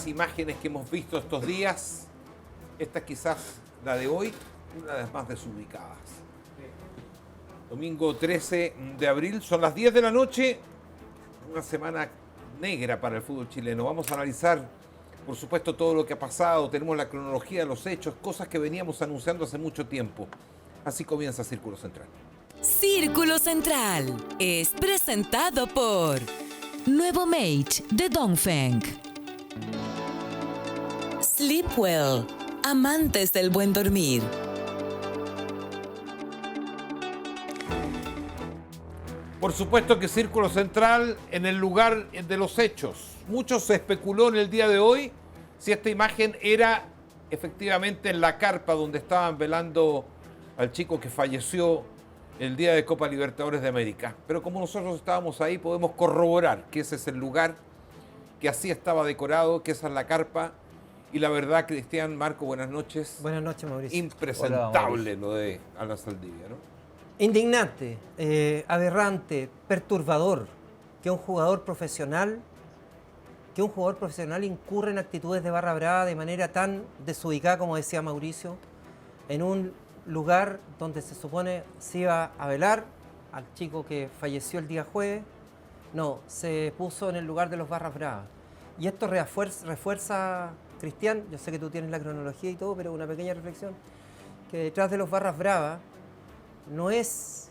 tantas imágenes que hemos visto estos días, esta quizás la de hoy, una de las más desubicadas. Domingo 13 de abril, son las 10 de la noche, una semana negra para el fútbol chileno. Vamos a analizar, por supuesto, todo lo que ha pasado, tenemos la cronología de los hechos, cosas que veníamos anunciando hace mucho tiempo. Así comienza Círculo Central. Círculo Central es presentado por Nuevo Mage de Dongfeng. Sleep Well, amantes del buen dormir. Por supuesto que Círculo Central en el lugar de los hechos. Mucho se especuló en el día de hoy si esta imagen era efectivamente en la carpa donde estaban velando al chico que falleció el día de Copa Libertadores de América. Pero como nosotros estábamos ahí, podemos corroborar que ese es el lugar, que así estaba decorado, que esa es la carpa. Y la verdad, Cristian, Marco, buenas noches. Buenas noches, Mauricio. Impresentable lo de Alan Saldivia, ¿no? Indignante, aberrante, perturbador que un jugador profesional incurra en actitudes de barra brava de manera tan desubicada, como decía Mauricio, en un lugar donde se supone se iba a velar al chico que falleció el día jueves. No, se puso en el lugar de los barras bravas. Y esto refuerza, Cristian, yo sé que tú tienes la cronología y todo, pero una pequeña reflexión, que detrás de los barras bravas no es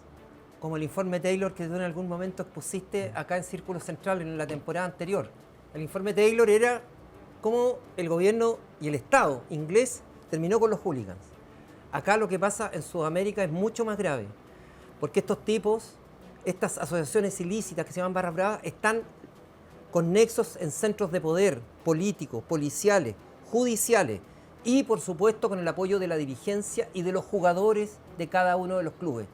como el informe Taylor que tú en algún momento expusiste acá en Círculo Central en la temporada anterior. El informe Taylor era cómo el gobierno y el Estado inglés terminó con los hooligans. Acá lo que pasa en Sudamérica es mucho más grave, porque estos tipos, estas asociaciones ilícitas que se llaman barras bravas, están con nexos en centros de poder políticos, policiales, judiciales y, por supuesto, con el apoyo de la dirigencia y de los jugadores de cada uno de los clubes.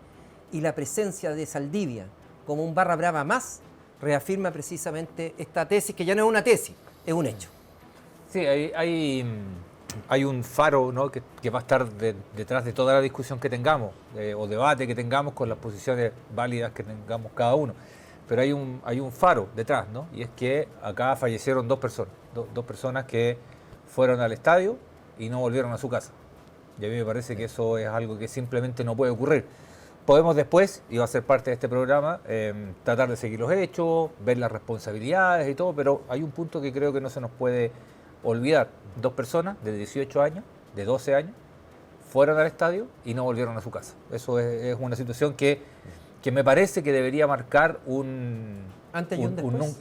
Y la presencia de Saldivia como un barra brava más reafirma precisamente esta tesis, que ya no es una tesis, es un hecho. Sí, hay un faro, ¿no?, que va a estar detrás de toda la discusión que tengamos o debate que tengamos con las posiciones válidas que tengamos cada uno. Pero hay un faro detrás, ¿no? Y es que acá fallecieron dos personas que fueron al estadio y no volvieron a su casa. Y a mí me parece que eso es algo que simplemente no puede ocurrir. Podemos después, y va a ser parte de este programa, tratar de seguir los hechos, ver las responsabilidades y todo, pero hay un punto que creo que no se nos puede olvidar. Dos personas de 18 años, de 12 años, fueron al estadio y no volvieron a su casa. Eso es una situación que me parece que debería marcar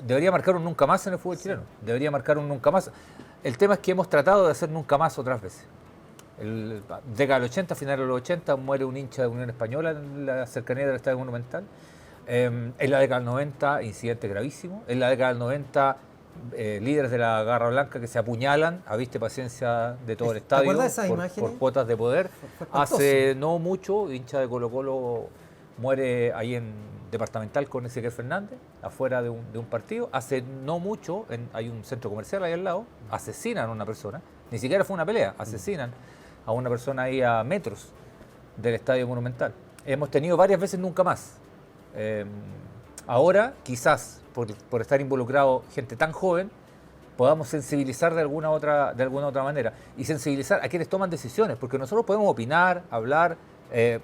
debería marcar un nunca más en el fútbol chileno. Debería marcar un nunca más. El tema es que hemos tratado de hacer nunca más otras veces. Década del 80, final de los 80, muere un hincha de Unión Española en la cercanía del Estadio Monumental. En la década del 90, incidente gravísimo. En la década del 90, líderes de la Garra Blanca que se apuñalan a vista y paciencia de todo el estadio por cuotas de poder. Hace no mucho, hincha de Colo-Colo muere ahí en Departamental con Ezequiel Fernández, afuera de un partido. Hace no mucho, hay un centro comercial ahí al lado, asesinan a una persona, ni siquiera fue una pelea, asesinan a una persona ahí a metros del Estadio Monumental. Hemos tenido varias veces nunca más. Ahora, quizás, por estar involucrado gente tan joven, podamos sensibilizar de alguna otra manera y sensibilizar a quienes toman decisiones, porque nosotros podemos opinar, hablar,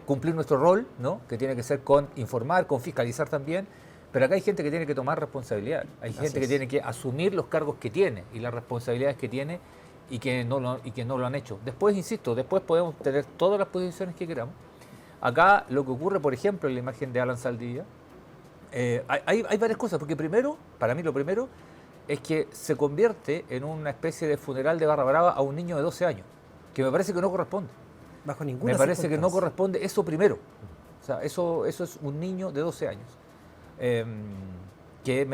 cumplir nuestro rol, ¿no?, que tiene que ser con informar, con fiscalizar también, pero acá hay gente que tiene que tomar responsabilidad, hay gente que tiene que asumir los cargos que tiene y las responsabilidades que tiene y que no lo han hecho. Después, insisto, después podemos tener todas las posiciones que queramos. Acá lo que ocurre, por ejemplo, en la imagen de Alan Saldivia, hay varias cosas, porque primero, para mí lo primero, es que se convierte en una especie de funeral de barra brava a un niño de 12 años, que me parece que no corresponde. Bajo ninguna Me parece que no corresponde eso primero. O sea, eso es un niño de 12 años. Que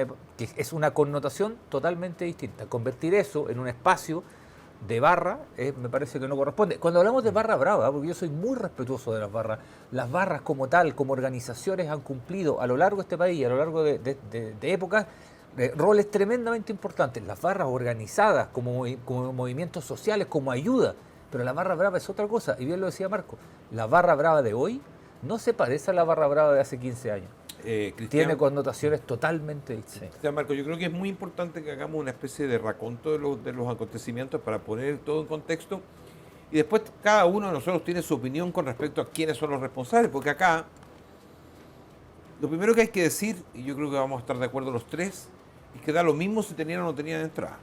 es una connotación totalmente distinta. Convertir eso en un espacio de barra, me parece que no corresponde. Cuando hablamos de barra brava, porque yo soy muy respetuoso de las barras como tal, como organizaciones han cumplido a lo largo de este país, a lo largo de épocas, roles tremendamente importantes. Las barras organizadas como movimientos sociales, como ayuda. Pero la barra brava es otra cosa, y bien lo decía Marco, la barra brava de hoy no se parece a la barra brava de hace 15 años. Cristian. Tiene connotaciones totalmente distintas. Cristian Marco, yo creo que es muy importante que hagamos una especie de raconto de los acontecimientos para poner todo en contexto. Y después cada uno de nosotros tiene su opinión con respecto a quiénes son los responsables, porque acá lo primero que hay que decir, y yo creo que vamos a estar de acuerdo los tres, es que da lo mismo si tenían o no tenían entrada.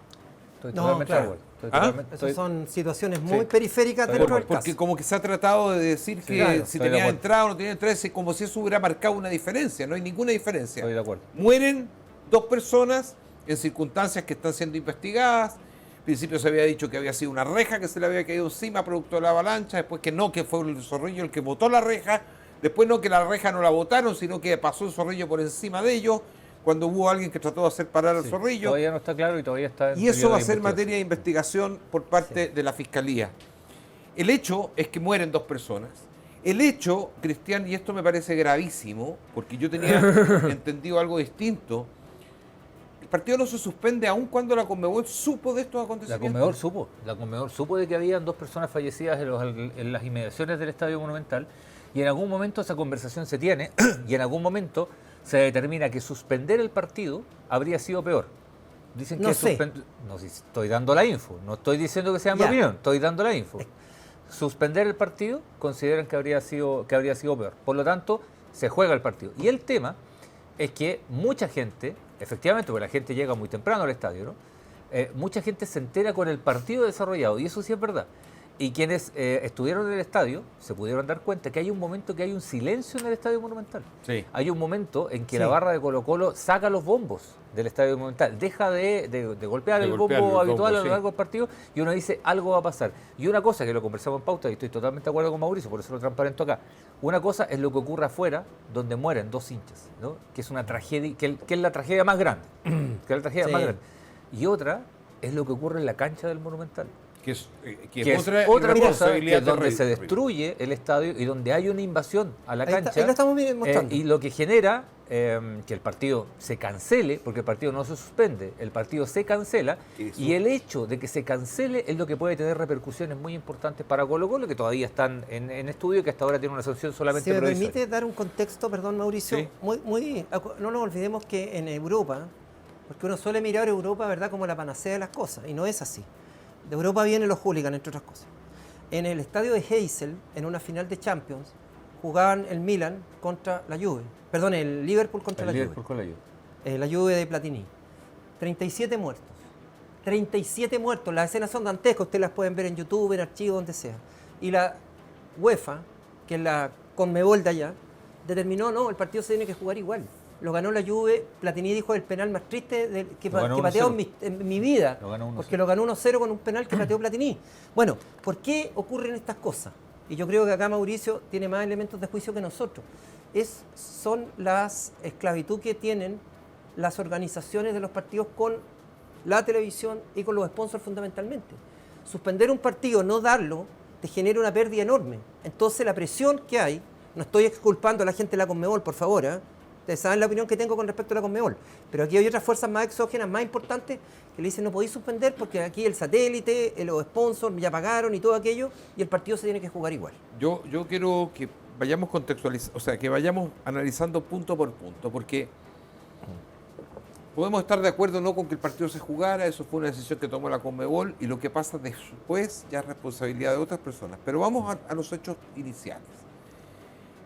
Estoy No, totalmente claro. de acuerdo. Esas son situaciones muy Sí. periféricas Estoy de dentro del acuerdo. Porque caso. como que se ha tratado de decir que claro, si estoy de tenía acuerdo. entrada o no tenía entrada, es como si eso hubiera marcado una diferencia. No hay ninguna diferencia. Estoy de acuerdo. Mueren 2 personas en circunstancias que están siendo investigadas. Al principio se había dicho que había sido una reja que se le había caído encima producto de la avalancha, después que no, que fue el zorrillo el que botó la reja, después no, que la reja no la botaron, sino que pasó el zorrillo por encima de ellos, cuando hubo alguien que trató de hacer parar al zorrillo. Todavía no está claro y todavía está en Y eso periodo va a de ser investigación. materia de investigación por parte de la Fiscalía. El hecho es que mueren 2 personas. El hecho, Cristian, y esto me parece gravísimo, porque yo tenía entendido algo distinto, el partido no se suspende aun cuando la Conmebol supo de estos La acontecimientos. Conmebol supo de que habían 2 personas fallecidas en las inmediaciones del Estadio Monumental y en algún momento esa conversación se tiene y en algún momento se determina que suspender el partido habría sido peor. Dicen No que sé. no, si estoy dando la info, no estoy diciendo que sea mi Ya. opinión, estoy dando la info. Suspender el partido consideran que habría sido peor. Por lo tanto, se juega el partido. Y el tema es que mucha gente, efectivamente, porque la gente llega muy temprano al estadio, ¿no? Mucha gente se entera con el partido desarrollado, y eso sí es verdad. Y quienes estuvieron en el estadio se pudieron dar cuenta que hay un momento que hay un silencio en el Estadio Monumental. Sí. Hay un momento en que Sí. la barra de Colo-Colo saca los bombos del Estadio Monumental, deja de golpear De el golpear bombo el habitual bombo, a lo sí. largo del partido y uno dice algo va a pasar. Y una cosa que lo conversamos en pauta y estoy totalmente de acuerdo con Mauricio, por eso lo transparento acá. Una cosa es lo que ocurre afuera, donde mueren 2 hinchas, ¿no? Que es una tragedia, que es la tragedia más grande. Que es la tragedia Sí. más grande. Y otra es lo que ocurre en la cancha del Monumental. Que es Que es otra otra cosa, que responsabilidad es donde terrible. se destruye el estadio y donde hay una invasión a la Ahí está, cancha. ahí lo estamos mostrando. Y lo que genera que el partido se cancele, porque el partido no se suspende, el partido se cancela, Eso. y el hecho de que se cancele es lo que puede tener repercusiones muy importantes para Colo-Colo, que todavía están en estudio, que hasta ahora tiene una sanción solamente Si me provisoria. permite dar un contexto, perdón Mauricio, Sí. no nos olvidemos que en Europa, porque uno suele mirar Europa, ¿verdad?, como la panacea de las cosas, y no es así. De Europa vienen los hooligans, entre otras cosas. En el estadio de Heysel, en una final de Champions, jugaban el Milan contra la Juve, perdón, el Liverpool contra El la Liverpool Juve. con la Juve. La Juve de Platini. 37 muertos. 37 muertos. Las escenas son dantescas, ustedes las pueden ver en YouTube, en archivos, donde sea. Y la UEFA, que es la Conmebol de allá, determinó, no, el partido se tiene que jugar igual. Lo ganó la Juve, Platini dijo el penal más triste que Lo ganó he pateado 1-0. en mi vida. Lo ganó 1-0. Porque lo ganó 1-0 con un penal que pateó Platini. Bueno, ¿por qué ocurren estas cosas? Y yo creo que acá Mauricio tiene más elementos de juicio que nosotros. Son las esclavitud que tienen las organizaciones de los partidos con la televisión y con los sponsors fundamentalmente. Suspender un partido, no darlo, te genera una pérdida enorme. Entonces la presión que hay, no estoy exculpando a la gente de la Conmebol, por favor, ¿eh? Ustedes saben la opinión que tengo con respecto a la Conmebol, pero aquí hay otras fuerzas más exógenas, más importantes, que le dicen no podéis suspender porque aquí el satélite, los sponsors ya pagaron y todo aquello, y el partido se tiene que jugar igual. Yo quiero que vayamos contextualizando, o sea, que vayamos analizando punto por punto, porque podemos estar de acuerdo o no con que el partido se jugara, eso fue una decisión que tomó la Conmebol, y lo que pasa después ya es responsabilidad de otras personas. Pero vamos a los hechos iniciales.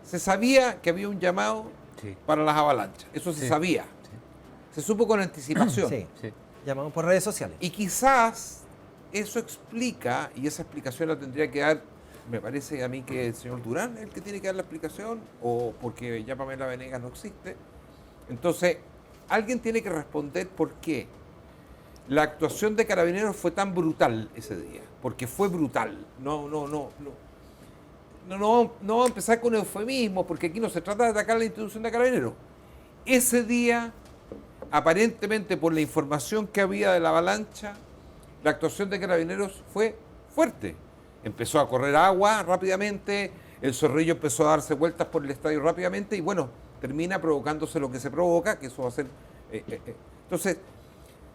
Se sabía que había un llamado Sí. para las avalanchas, eso se Sí. sabía. Se supo con anticipación. Sí, Sí. llamamos por redes sociales. Y quizás eso explica, y esa explicación la tendría que dar, me parece a mí que el señor Durán es el que tiene que dar la explicación, o porque ya Pamela Venegas no existe. Entonces, alguien tiene que responder por qué la actuación de Carabineros fue tan brutal ese día, porque fue brutal. No vamos a empezar con eufemismo, porque aquí no se trata de atacar la institución de Carabineros. Ese día, aparentemente por la información que había de la avalancha, la actuación de Carabineros fue fuerte. Empezó a correr agua rápidamente, el zorrillo empezó a darse vueltas por el estadio rápidamente y bueno, termina provocándose lo que se provoca, que eso va a ser... Entonces,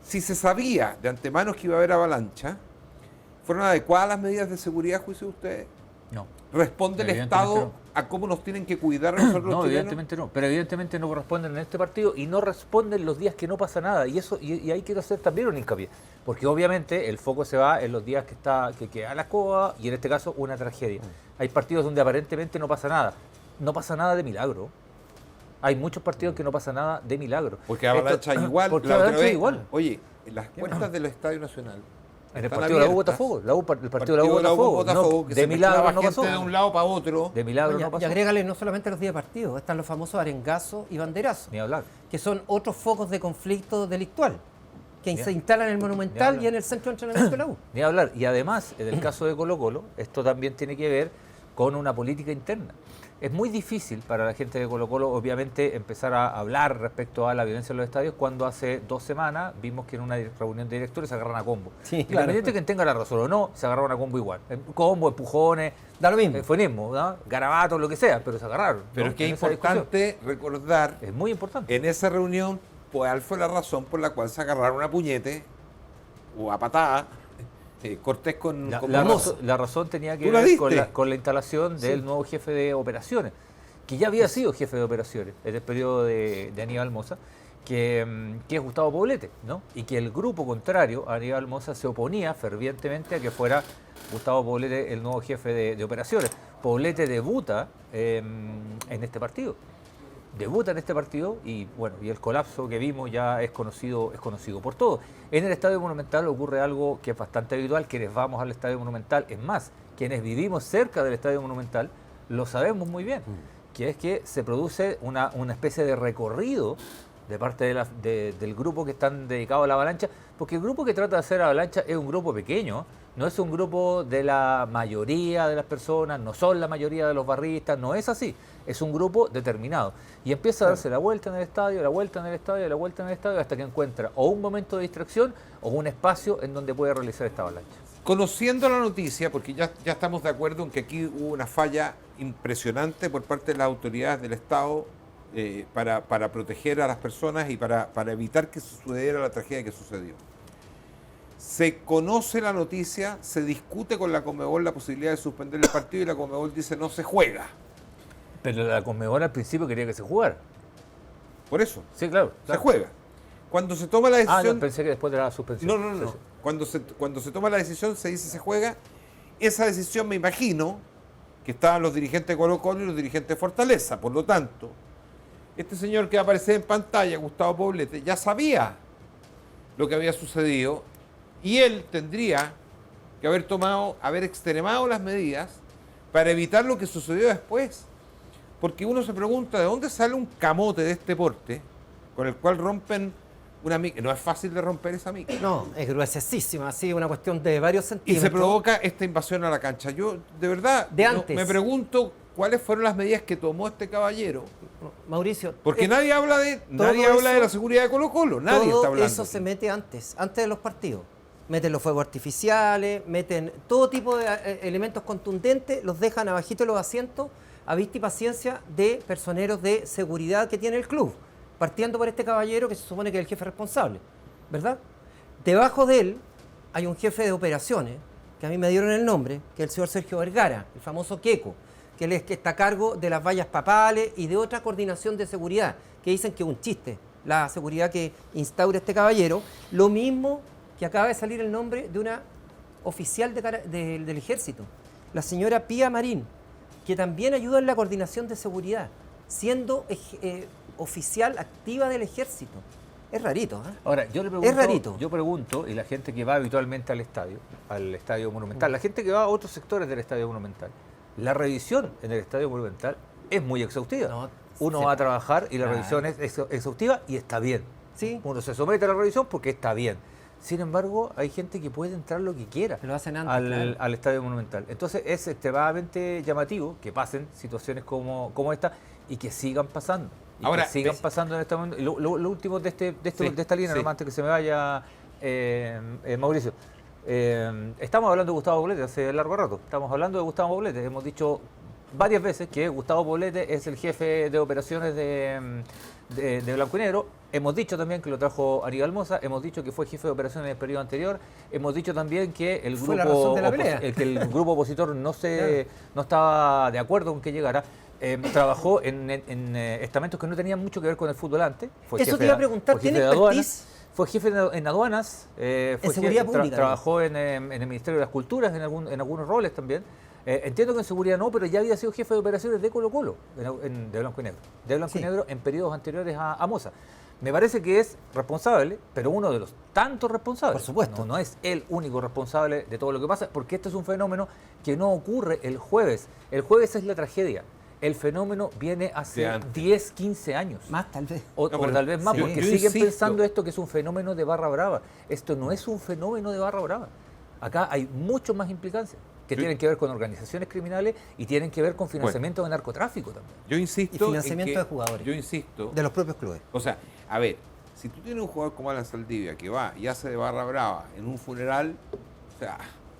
si se sabía de antemano que iba a haber avalancha, ¿fueron adecuadas las medidas de seguridad, a juicio de ustedes? No. ¿Responde el Evidentemente Estado no. a cómo nos tienen que cuidar a nosotros los No, chilenos? evidentemente no, pero evidentemente no corresponden en este partido y no responden los días que no pasa nada. Y eso y ahí quiero hacer también un hincapié, porque obviamente el foco se va en los días que queda la escoba y en este caso una tragedia. Hay partidos donde aparentemente no pasa nada. No pasa nada de milagro. Hay muchos partidos que no pasa nada de milagro. Porque Avalancha igual. Porque la otra Avalancha vez, igual. Oye, en las puertas del Estadio Nacional. En el están partido de la U abiertas. Botafogo, el partido de la U Botafogo, Botafogo, que de se milagro mezclaba no gente pasó. de un lado para otro. De milagro Oye, no y pasó. agrégale no solamente los días de partido, están los famosos arengazos y banderazos, Ni hablar. que son otros focos de conflicto delictual, que Ni- se instalan en el ni Monumental hablar. y en el centro de entrenamiento de la U. Ni hablar. Y además, en el caso de Colo-Colo, esto también tiene que ver con una política interna. Es muy difícil para la gente de Colo-Colo, obviamente, empezar a hablar respecto a la violencia en los estadios cuando hace 2 semanas vimos que en una reunión de directores se agarran a combo. Sí, Independiente claro. que tenga la razón o no, se agarraron a combo igual. Combo, empujones, Da lo mismo. eufemismo, ¿no? Garabatos, lo que sea, pero se agarraron. Pero ¿no? es que es En esa discusión. importante recordar, Es muy importante. en esa reunión, cuál fue la razón por la cual se agarraron a puñete o a patada Cortés con La razón tenía que ¿Tú la ver con diste? con la instalación del nuevo jefe de operaciones, que ya había sido jefe de operaciones en el periodo de Aníbal Mosa, que es Gustavo Poblete, ¿no? Y que el grupo contrario a Aníbal Mosa se oponía fervientemente a que fuera Gustavo Poblete el nuevo jefe de operaciones. Poblete debuta en este partido. Debuta en este partido y bueno, y el colapso que vimos ya es conocido por todos. En el Estadio Monumental ocurre algo que es bastante habitual, quienes vamos al Estadio Monumental, es más, quienes vivimos cerca del Estadio Monumental, lo sabemos muy bien, que es que se produce una especie de recorrido de parte del grupo que están dedicados a la avalancha, porque el grupo que trata de hacer avalancha es un grupo pequeño, no es un grupo de la mayoría de las personas, no son la mayoría de los barristas, no es así, es un grupo determinado. Y empieza a darse la vuelta en el estadio, la vuelta en el estadio, la vuelta en el estadio, hasta que encuentra o un momento de distracción o un espacio en donde puede realizar esta avalancha. Conociendo la noticia, porque ya estamos de acuerdo en que aquí hubo una falla impresionante por parte de las autoridades del Estado para proteger a las personas y para evitar que sucediera la tragedia que sucedió. Se conoce la noticia, se discute con la Conmebol la posibilidad de suspender el partido y la Conmebol dice no se juega. Pero la Conmebol al principio quería que se jugara. Por eso, Sí, claro. se juega. Cuando se toma la Ah, decisión... no, pensé que después de la suspensión. No. Sí, sí. Cuando se toma la decisión, se dice se juega. Esa decisión me imagino que estaban los dirigentes de Colo-Colo y los dirigentes de Fortaleza. Por lo tanto, este señor que va a aparecer en pantalla, Gustavo Poblete, ya sabía lo que había sucedido y él tendría que haber extremado las medidas para evitar lo que sucedió después. Porque uno se pregunta de dónde sale un camote de este porte con el cual rompen una mica. No es fácil de romper esa mica. No, es gruesísima, así, una cuestión de varios Y centímetros. se provoca esta invasión a la cancha. Yo, de verdad, De antes. me pregunto cuáles fueron las medidas que tomó este caballero. Mauricio, Porque nadie habla de eso- la seguridad de Colo-Colo. Nadie todo está hablando. eso se mete antes de los partidos. Meten los fuegos artificiales, meten todo tipo de elementos contundentes, los dejan abajito de los asientos a vista y paciencia de personeros de seguridad que tiene el club, partiendo por este caballero que se supone que es el jefe responsable, ¿verdad? Debajo de él hay un jefe de operaciones, que a mí me dieron el nombre, que es el señor Sergio Vergara, el famoso Queco, que él es que está a cargo de las vallas papales y de otra coordinación de seguridad, que dicen que es un chiste la seguridad que instaura este caballero, lo mismo que acaba de salir el nombre de una oficial del ejército, la señora Pía Marín, que también ayuda en la coordinación de seguridad, siendo oficial activa del ejército. Es rarito, ¿eh? Ahora, Es rarito. Yo pregunto, y la gente que va habitualmente al Estadio Monumental, la gente que va a otros sectores del Estadio Monumental, la revisión en el Estadio Monumental es muy exhaustiva. No, Uno sí. va a trabajar y la Claro. revisión es exhaustiva y está bien. Sí. Uno se somete a la revisión porque está bien. Sin embargo, hay gente que puede entrar lo que quiera Lo hacen antes, claro. al Estadio Monumental. Entonces es extremadamente llamativo que pasen situaciones como esta y que sigan pasando. Y Ahora, que sigan pasando en este momento. Lo último de esta línea, sí. nomás antes que se me vaya, Mauricio. Estamos hablando de Gustavo Poblete hace largo rato. Estamos hablando de Gustavo Poblete. Hemos dicho varias veces que Gustavo Poblete es el jefe de operaciones de Blanco y Negro. Hemos dicho también que lo trajo Aníbal Mosa, hemos dicho que fue jefe de operaciones en el periodo anterior, hemos dicho también que el Fue la razón de la pelea. que el grupo opositor no estaba de acuerdo con que llegara. Trabajó en estamentos que no tenían mucho que ver con el fútbol antes. Eso te iba a preguntar, ¿tiene expertise? Fue jefe en aduanas, seguridad pública, trabajó en el Ministerio de las Culturas en algunos roles también. Entiendo que en seguridad no, pero ya había sido jefe de operaciones de Colo-Colo, de Blanco y Negro. De Blanco y Negro en periodos anteriores a Mosa. Me parece que es responsable, pero uno de los tantos responsables. Por supuesto. No es el único responsable de todo lo que pasa, porque este es un fenómeno que no ocurre el jueves. El jueves es la tragedia. El fenómeno viene hace 10, 15 años. Más tal vez. O tal vez más, sí, porque yo siguen insisto. pensando esto que es un fenómeno de barra brava. Esto no es un fenómeno de barra brava. Acá hay mucho más implicancias que tienen que ver con organizaciones criminales y tienen que ver con financiamiento de narcotráfico también. Yo insisto. Y financiamiento de jugadores. Yo insisto. De los propios clubes. O sea, a ver, si tú tienes un jugador como Alan Saldivia que va y hace de barra brava en un funeral, o sea,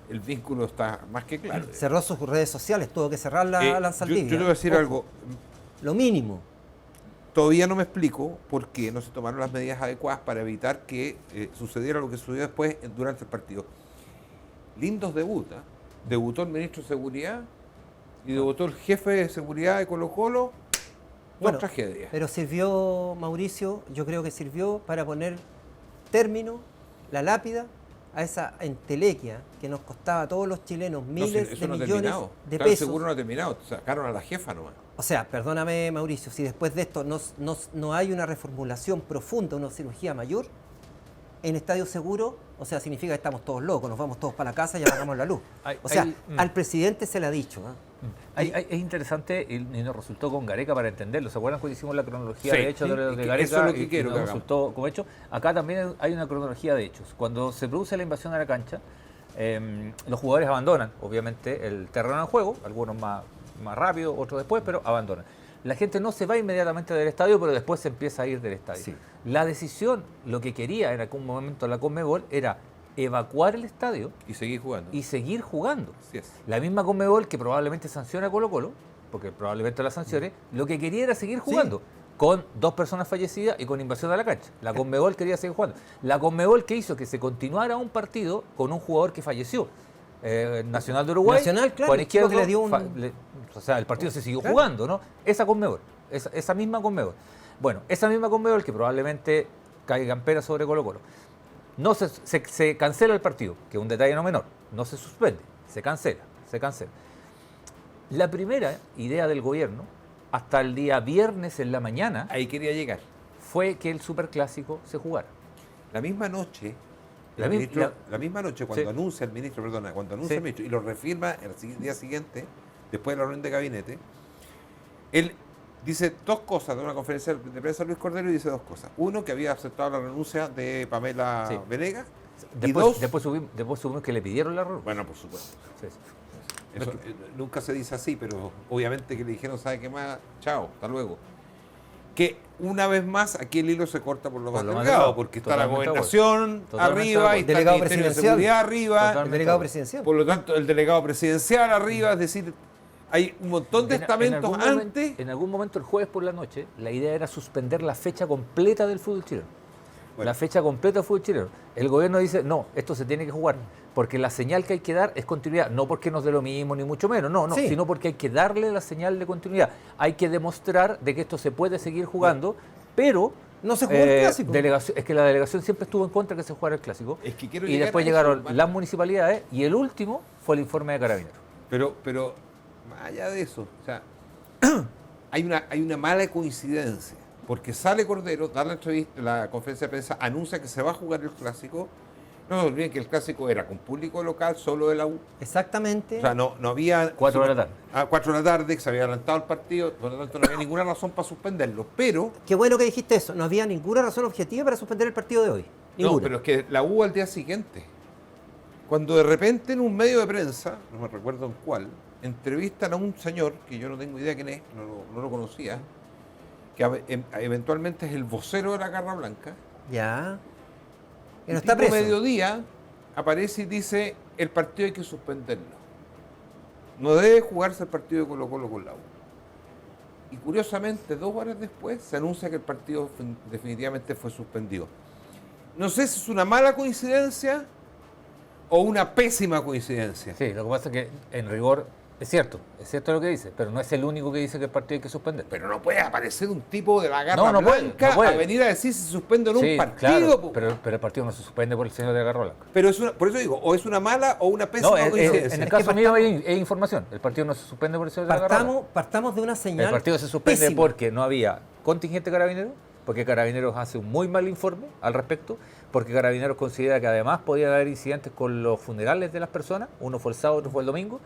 el vínculo está más que claro. Cerró sus redes sociales, tuvo que cerrar la Yo Saldivia. te voy a decir Ojo, algo. Lo mínimo. Todavía no me explico por qué no se tomaron las medidas adecuadas para evitar que sucediera lo que sucedió después durante el partido. Lindos debuta. Debutó el ministro de Seguridad y debutó el jefe de seguridad de Colo-Colo. Dos tragedias. Pero sirvió, Mauricio, yo creo que sirvió para poner término, la lápida, a esa entelequia que nos costaba a todos los chilenos miles de millones de pesos. Seguro no ha terminado. Sacaron a la jefa nomás. O sea, perdóname, Mauricio, si después de esto no hay una reformulación profunda, una cirugía mayor, en estadio seguro, o sea, significa que estamos todos locos, nos vamos todos para la casa y apagamos la luz. Al presidente se le ha dicho. Es interesante y nos resultó con Gareca para entenderlo. ¿Se acuerdan cuando hicimos la cronología Sí, de hechos de Gareca? eso es lo que y quiero nos que resultó como hecho. Acá también hay una cronología de hechos. Cuando se produce la invasión a la cancha, los jugadores abandonan, obviamente, el terreno de juego, algunos más rápido, otros después, pero abandonan. La gente no se va inmediatamente del estadio, pero después se empieza a ir del estadio. Sí. La decisión, lo que quería en algún momento la Conmebol, era evacuar el estadio Y seguir jugando. y seguir jugando. Así es. La misma Conmebol, que probablemente sanciona a Colo-Colo, porque probablemente la sancione, lo que quería era seguir jugando, con 2 personas fallecidas y con invasión a la cancha. La Conmebol quería seguir jugando. La Conmebol que hizo que se continuara un partido con un jugador que falleció. Nacional de Uruguay, Nacional, claro, Juan Izquierdo, que le dio o sea, el partido se siguió jugando, ¿no? Esa Conmebol, esa misma Conmebol. Bueno, esa misma Conmebol que probablemente caiga en pena sobre Colo-Colo. No se cancela el partido, que es un detalle no menor. No se suspende, se cancela. La primera idea del gobierno, hasta el día viernes en la mañana, Ahí quería llegar. fue que el superclásico se jugara. La misma noche, La misma noche cuando Sí. anuncia el ministro, Sí. el ministro y lo refirma el día siguiente, después de la reunión de gabinete, él dice 2 cosas de una conferencia de prensa Luis Cordero y dice 2 cosas. Uno, que había aceptado la renuncia de Pamela Sí. Venegas. Después supimos que le pidieron la renuncia. Bueno, por supuesto. Sí, sí. Eso, nunca se dice así, pero obviamente que le dijeron, ¿sabe qué más? Chao, hasta luego. Que una vez más aquí el hilo se corta por lo más delgado, porque está la Totalmente gobernación Totalmente de arriba, acuerdo. y está Delegado el Ministerio de presidencial. Seguridad arriba, El Totalmente. delegado presidencial. por lo tanto el delegado presidencial arriba, es decir, hay un montón de estamentos antes. En algún momento el jueves por la noche, la idea era suspender la fecha completa del fútbol chileno. Bueno. La fecha completa del fútbol chileno. El gobierno dice, no, esto se tiene que jugar, porque la señal que hay que dar es continuidad, no porque nos dé lo mismo ni mucho menos, no, Sí. sino porque hay que darle la señal de continuidad. Hay que demostrar de que esto se puede seguir jugando, pero No se jugó el clásico. es que la delegación siempre estuvo en contra de que se jugara el clásico. Es que quiero Y llegar después a eso, llegaron hermano. las municipalidades y el último fue el informe de Carabineros. Pero más allá de eso, o sea, hay una mala coincidencia, porque sale Cordero, da la entrevista, la conferencia de prensa, anuncia que se va a jugar el clásico. No se olviden que el clásico era con público local, solo de la U. Exactamente. O sea, no había... 4 de la tarde. A 4 de la tarde, que se había adelantado el partido, por lo tanto no había ninguna razón para suspenderlo. Pero... Qué bueno que dijiste eso. No había ninguna razón objetiva para suspender el partido de hoy. Ninguna. No, pero es que la U al día siguiente, cuando de repente en un medio de prensa, no me recuerdo en cuál, entrevistan a un señor, que yo no tengo idea quién es, no lo conocía, que eventualmente es el vocero de la Garra Blanca. Ya. Que Y no está tipo preso. mediodía aparece y dice, el partido hay que suspenderlo. No debe jugarse el partido de Colo-Colo con la U. y curiosamente 2 horas después se anuncia que el partido definitivamente fue suspendido. No sé si es una mala coincidencia o una pésima coincidencia. Sí, lo que pasa es que en rigor es cierto lo que dice, pero no es el único que dice que el partido hay que suspender. Pero no puede aparecer un tipo de la garra No blanca puede. a venir a decir si se suspende en Sí, un partido. claro, Po. pero el partido no se suspende por el señor de la garra blanca. Pero por eso digo, o es una mala o una pésima No, coincidencia. en el Es caso que mío hay información. El partido no se suspende por el señor de la garra blanca. Partamos de una señal. El partido se suspende pésima. porque no había contingente carabinero, porque Carabineros hace un muy mal informe al respecto, porque Carabineros considera que además podían haber incidentes con los funerales de las personas, uno fue el sábado, otro fue el domingo,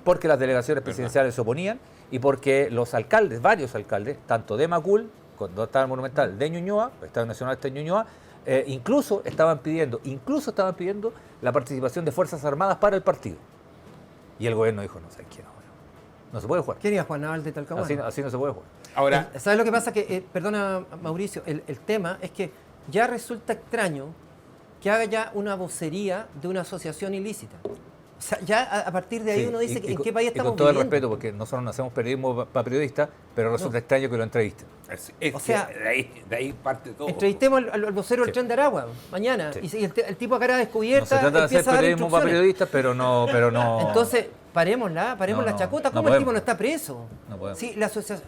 porque las delegaciones presidenciales se oponían y porque los alcaldes, varios alcaldes, tanto de Macul, cuando estaba el Monumental, de Ñuñoa, el Estadio Nacional está en Ñuñoa, incluso estaban pidiendo la participación de Fuerzas Armadas para el partido. Y el gobierno dijo, no sé qué, no se puede jugar. ¿Quién iba Juan Naval de Talcahuano? Así no se puede jugar. Ahora, ¿Sabes lo que pasa? Que, perdona, Mauricio, el tema es que ya resulta extraño que haga ya una vocería de una asociación ilícita. O sea, ya a partir de ahí Sí, uno dice y en qué país y estamos con todo el viviendo. respeto, porque nosotros no hacemos periodismo para periodistas, pero resulta extraño que lo entrevisten. O sea, de ahí parte todo. Entrevistemos al vocero del Sí. Tren de Aragua mañana. Sí. Y el tipo a cara No descubierta se trata de hacer empieza a dar periodismo para instrucciones. periodistas, pero no. Entonces, paremos la No, chacota. no ¿Cómo el podemos. tipo no está preso? No podemos. Sí,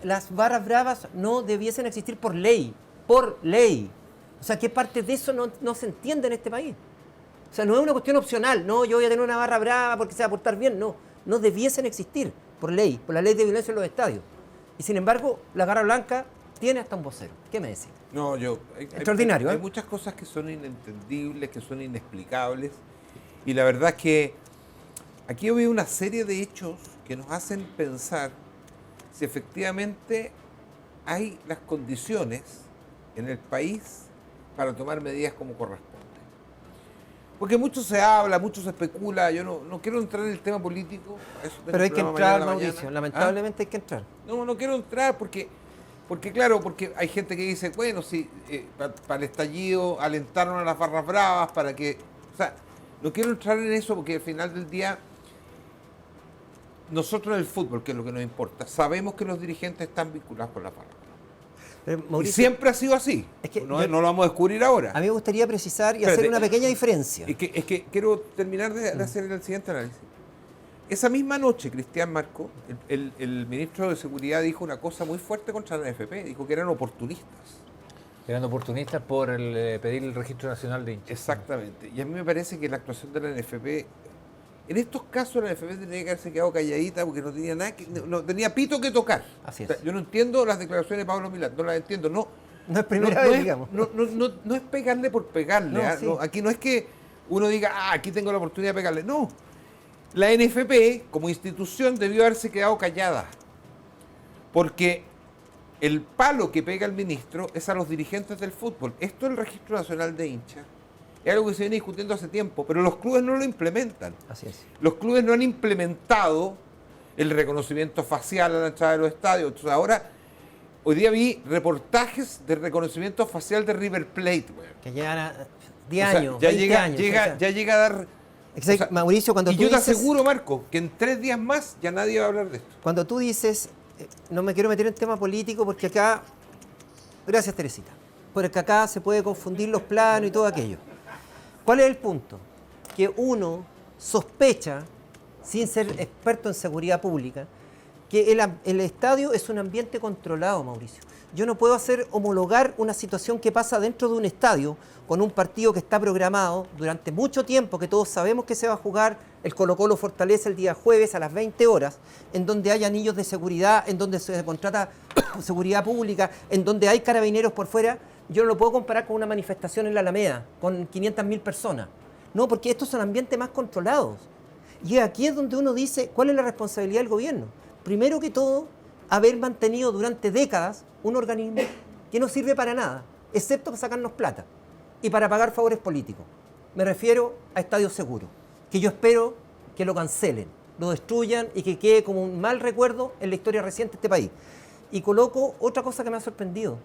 las barras bravas no debiesen existir por ley. Por ley. O sea, ¿qué parte de eso no se entiende en este país? O sea, no es una cuestión opcional. No, yo voy a tener una barra brava porque se va a portar bien. No debiesen existir por ley, por la ley de violencia en los estadios. Y sin embargo, la garra blanca tiene hasta un vocero. ¿Qué me decís? No, Extraordinario, hay ¿eh? muchas cosas que son inentendibles, que son inexplicables. Y la verdad es que aquí yo veo una serie de hechos que nos hacen pensar si efectivamente hay las condiciones en el país para tomar medidas como corresponde. Porque mucho se habla, mucho se especula. Yo no quiero entrar en el tema político. Eso tengo Pero hay un que programa entrar, mañana en la Mauricio. mañana. Lamentablemente hay que entrar. No quiero entrar porque hay gente que dice, bueno, sí, para el estallido alentaron a las barras bravas para que... O sea, no quiero entrar en eso porque al final del día, nosotros en el fútbol, que es lo que nos importa, sabemos que los dirigentes están vinculados con las barras bravas. Y Mauricio, siempre ha sido así. Es que no yo- lo vamos a descubrir ahora. a mí me gustaría precisar y Espérate. hacer una pequeña diferencia. Es que quiero terminar de hacer el siguiente análisis. Esa misma noche, Cristian Marco, el ministro de Seguridad dijo una cosa muy fuerte contra la NFP. Dijo que eran oportunistas. Eran oportunistas por pedir el registro nacional de hinchas. Exactamente. Y a mí me parece que la actuación de la NFP, en estos casos la NFP tenía que haberse quedado calladita porque no tenía nada, no tenía pito que tocar. Así O sea, es. yo no entiendo las declaraciones de Pablo Milán, no las entiendo. No No es primera vez, es, digamos. no es pegarle por pegarle. No, ¿ah? sí. No, aquí no es que uno diga, aquí tengo la oportunidad de pegarle. No. La NFP, como institución, debió haberse quedado callada. Porque el palo que pega el ministro es a los dirigentes del fútbol. Esto del Registro Nacional de Hinchas es algo que se viene discutiendo hace tiempo, pero los clubes no lo implementan. Así es. Los clubes no han implementado el reconocimiento facial a la entrada de los estadios. Entonces ahora, hoy día vi reportajes de reconocimiento facial de River Plate, weón. Que llegan a 10 O sea, años, ya 20 llega, años. llega, o sea, ya llega a dar... exacto, o sea, Mauricio, cuando y tú yo te dices, aseguro, Marco, que en 3 días más ya nadie va a hablar de esto. cuando tú dices, no me quiero meter en tema político porque acá, gracias Teresita, porque acá se puede confundir los planos y todo aquello. ¿Cuál es el punto? Que uno sospecha, sin ser experto en seguridad pública, que el estadio es un ambiente controlado, Mauricio. Yo no puedo homologar una situación que pasa dentro de un estadio con un partido que está programado durante mucho tiempo, que todos sabemos que se va a jugar, el Colo-Colo Fortaleza el día jueves a las 20 horas, en donde hay anillos de seguridad, en donde se contrata seguridad pública, en donde hay carabineros por fuera. Yo no lo puedo comparar con una manifestación en la Alameda, con 500.000 personas. No, porque estos son ambientes más controlados. Y aquí es donde uno dice, ¿cuál es la responsabilidad del gobierno? Primero que todo, haber mantenido durante décadas un organismo que no sirve para nada, excepto para sacarnos plata y para pagar favores políticos. Me refiero a Estadio Seguro, que yo espero que lo cancelen, lo destruyan y que quede como un mal recuerdo en la historia reciente de este país. Y coloco otra cosa que me ha sorprendido.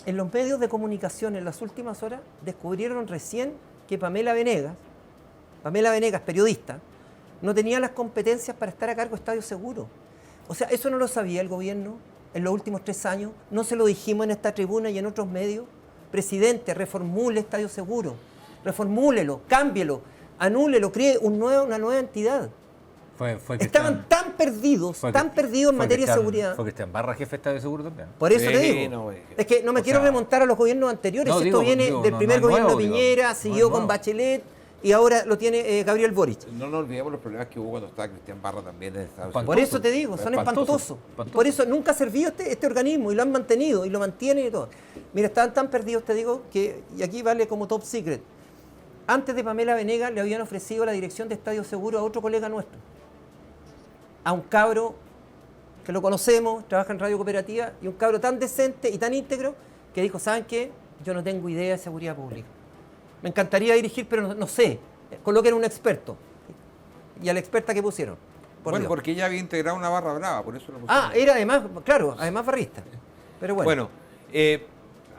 En los medios de comunicación en las últimas horas descubrieron recién que Pamela Venegas, periodista, no tenía las competencias para estar a cargo de Estadio Seguro. O sea, eso no lo sabía el gobierno. en los últimos 3 años? ¿No se lo dijimos en esta tribuna y en otros medios? Presidente, reformule Estadio Seguro, reformúlelo, cámbielo, anúlelo, cree una nueva entidad. Estaban tan perdidos en materia de seguridad. Fue Cristian Barra, jefe de Estadio Seguro también. Por eso te digo. Es que no me quiero remontar a los gobiernos anteriores. No, esto viene del primer gobierno de Piñera, siguió con nuevo. Bachelet y ahora lo tiene Gabriel Boric. No nos olvidemos los problemas que hubo cuando estaba Cristian Barra también en Estados Unidos. Por eso te digo, son espantosos. Por eso nunca ha servido este organismo y lo han mantenido y lo mantienen y todo. Mira, estaban tan perdidos, te digo, que, y aquí vale como top secret, antes de Pamela Venegas le habían ofrecido la dirección de Estadio Seguro a otro colega nuestro. A un cabro que lo conocemos, trabaja en Radio Cooperativa, y un cabro tan decente y tan íntegro que dijo, ¿saben qué? Yo no tengo idea de seguridad pública. Me encantaría dirigir, pero no sé. Coloquen un experto. Y a la experta que pusieron. Bueno, Dios. porque ella había integrado una barra brava, por eso lo pusieron. Era además, claro, además barrista. Pero bueno.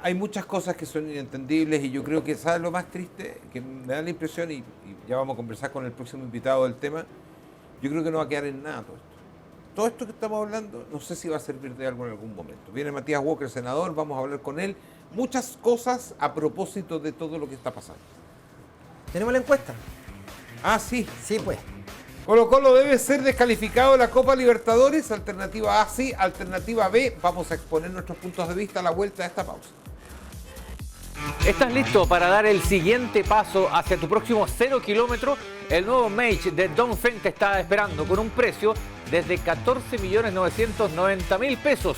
Hay muchas cosas que son inentendibles y yo creo que, ¿sabes lo más triste? Que me da la impresión, y ya vamos a conversar con el próximo invitado del tema, yo creo que no va a quedar en nada todo esto. Todo esto que estamos hablando, no sé si va a servir de algo en algún momento. Viene Matías Walker, senador, vamos a hablar con él. Muchas cosas a propósito de todo lo que está pasando. ¿Tenemos la encuesta? Ah, sí. Sí, pues. Colo-Colo debe ser descalificado de la Copa Libertadores. Alternativa A, sí. Alternativa B, vamos a exponer nuestros puntos de vista a la vuelta de esta pausa. ¿Estás listo para dar el siguiente paso hacia tu próximo 0 kilómetro? El nuevo Mage de Dongfeng te está esperando con un precio desde 14.990.000 pesos.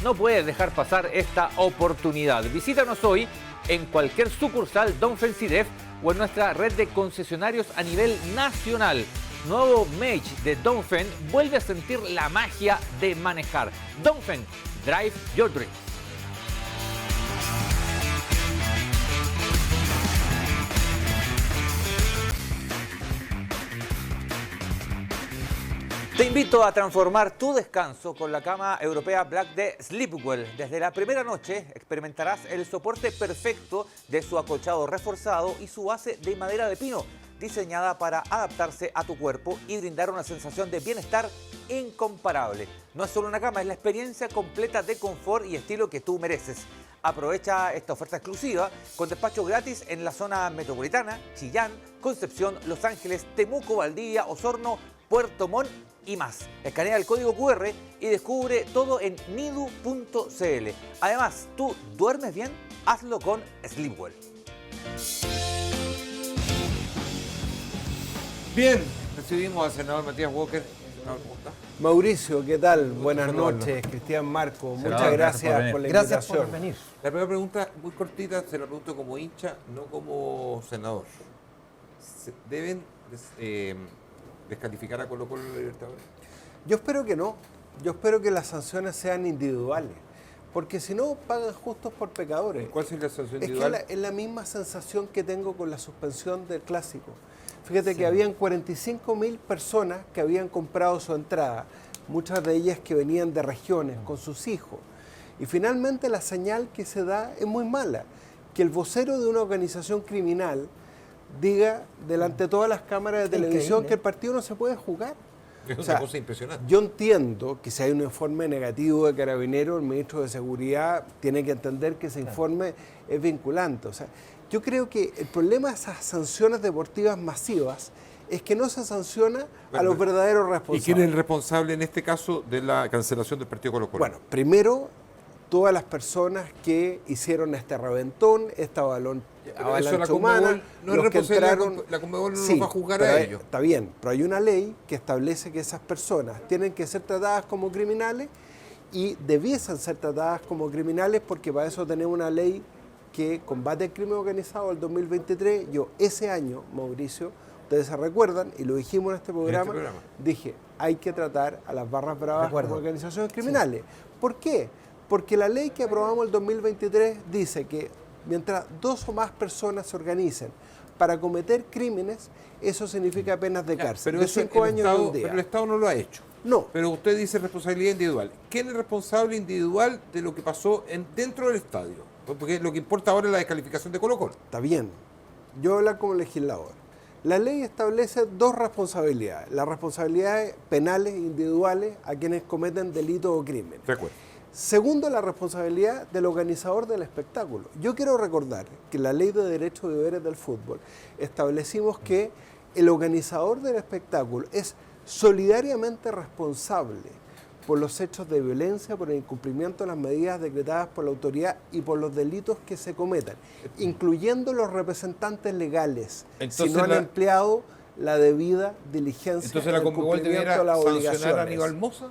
No puedes dejar pasar esta oportunidad. Visítanos hoy en cualquier sucursal Dongfeng CIDEF o en nuestra red de concesionarios a nivel nacional. Nuevo Mage de Dongfeng vuelve a sentir la magia de manejar. Dongfeng, drive your dreams. Te invito a transformar tu descanso con la cama europea Black de Sleepwell. Desde la primera noche experimentarás el soporte perfecto de su acolchado reforzado y su base de madera de pino, diseñada para adaptarse a tu cuerpo y brindar una sensación de bienestar incomparable. No es solo una cama, es la experiencia completa de confort y estilo que tú mereces. Aprovecha esta oferta exclusiva con despacho gratis en la zona metropolitana, Chillán, Concepción, Los Ángeles, Temuco, Valdivia, Osorno, Puerto Montt y más. Escanea el código QR y descubre todo en nidu.cl. Además, ¿tú duermes bien? Hazlo con Sleepwell. Bien, recibimos al senador Matías Walker. ¿Cómo está? Mauricio, ¿qué tal? Buenas noches, Cristian Marco. Muchas gracias por la Gracias invitación. por venir. La primera pregunta, muy cortita, se la pregunto como hincha, no como senador. ¿Deben descalificar a Colo-Colo en la Libertadores? Yo espero que no. Yo espero que las sanciones sean individuales. Porque si no, pagan justos por pecadores. ¿Cuál sería la sanción Es individual? que es la misma sensación que tengo con la suspensión del Clásico. Fíjate que habían 45.000 personas que habían comprado su entrada, muchas de ellas que venían de regiones con sus hijos. Y finalmente la señal que se da es muy mala, que el vocero de una organización criminal diga delante de todas las cámaras de televisión Increíble. que el partido no se puede jugar. Es O una sea, cosa impresionante. Yo entiendo que si hay un informe negativo de Carabineros, el ministro de Seguridad tiene que entender que ese informe es vinculante. O sea, yo creo que el problema de esas sanciones deportivas masivas es que no se sanciona a los verdaderos ¿Y responsables. quién es el responsable en este caso de la cancelación del partido Colo-Colo? Bueno, primero, todas las personas que hicieron este reventón, esta Pero eso la avalancha Conmebol humana, no es los que responsabilidad, entraron... la Conmebol no Sí, nos va a juzgar pero a ellos. Está bien, pero hay una ley que establece que esas personas tienen que ser tratadas como criminales y debiesen ser tratadas como criminales porque para eso tenemos una ley que combate el crimen organizado del 2023. Yo ese año, Mauricio, ustedes se recuerdan, y lo dijimos en este programa, dije, hay que tratar a las barras bravas como organizaciones criminales. ¿Por qué? Porque la ley que aprobamos el 2023 dice que mientras 2 o más personas se organicen para cometer crímenes, eso significa penas de cárcel, Pero de eso 5 años y un día. Pero el Estado no lo ha hecho. No. Pero usted dice responsabilidad individual. ¿Quién es responsable individual de lo que pasó dentro del estadio? Porque lo que importa ahora es la descalificación de Colo-Colo. Está bien. Yo hablo como legislador. La ley establece 2 responsabilidades. Las responsabilidades penales individuales a quienes cometen delito o crimen. De acuerdo. Segundo, la responsabilidad del organizador del espectáculo. Yo quiero recordar que en la Ley de Derechos y Deberes del Fútbol establecimos que el organizador del espectáculo es solidariamente responsable por los hechos de violencia, por el incumplimiento de las medidas decretadas por la autoridad y por los delitos que se cometan, incluyendo los representantes legales, Entonces si no han empleado la debida diligencia. Entonces en la el Conmebol cumplimiento debiera de las sancionar a obligaciones. Aníbal Mosa.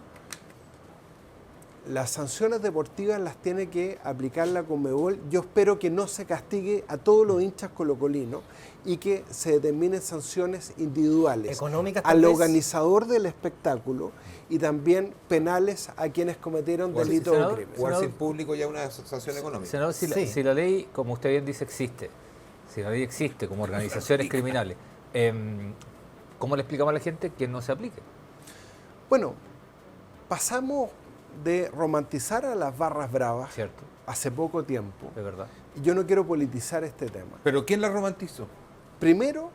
Las sanciones deportivas las tiene que aplicar la Conmebol. Yo espero que no se castigue a todos los hinchas colocolinos y que se determinen sanciones individuales Económicas, tal al vez. organizador del espectáculo y también penales a quienes cometieron delitos o senador, crímenes. O hacer público ya una sanción económica. Senador, si la ley, como usted bien dice, existe, si la ley existe como organizaciones criminales, ¿cómo le explicamos a la gente que no se aplique? Bueno, pasamos de romantizar a las barras bravas ¿Cierto? hace poco tiempo. De verdad. Yo no quiero politizar este tema. ¿Pero quién la romantizó? Primero,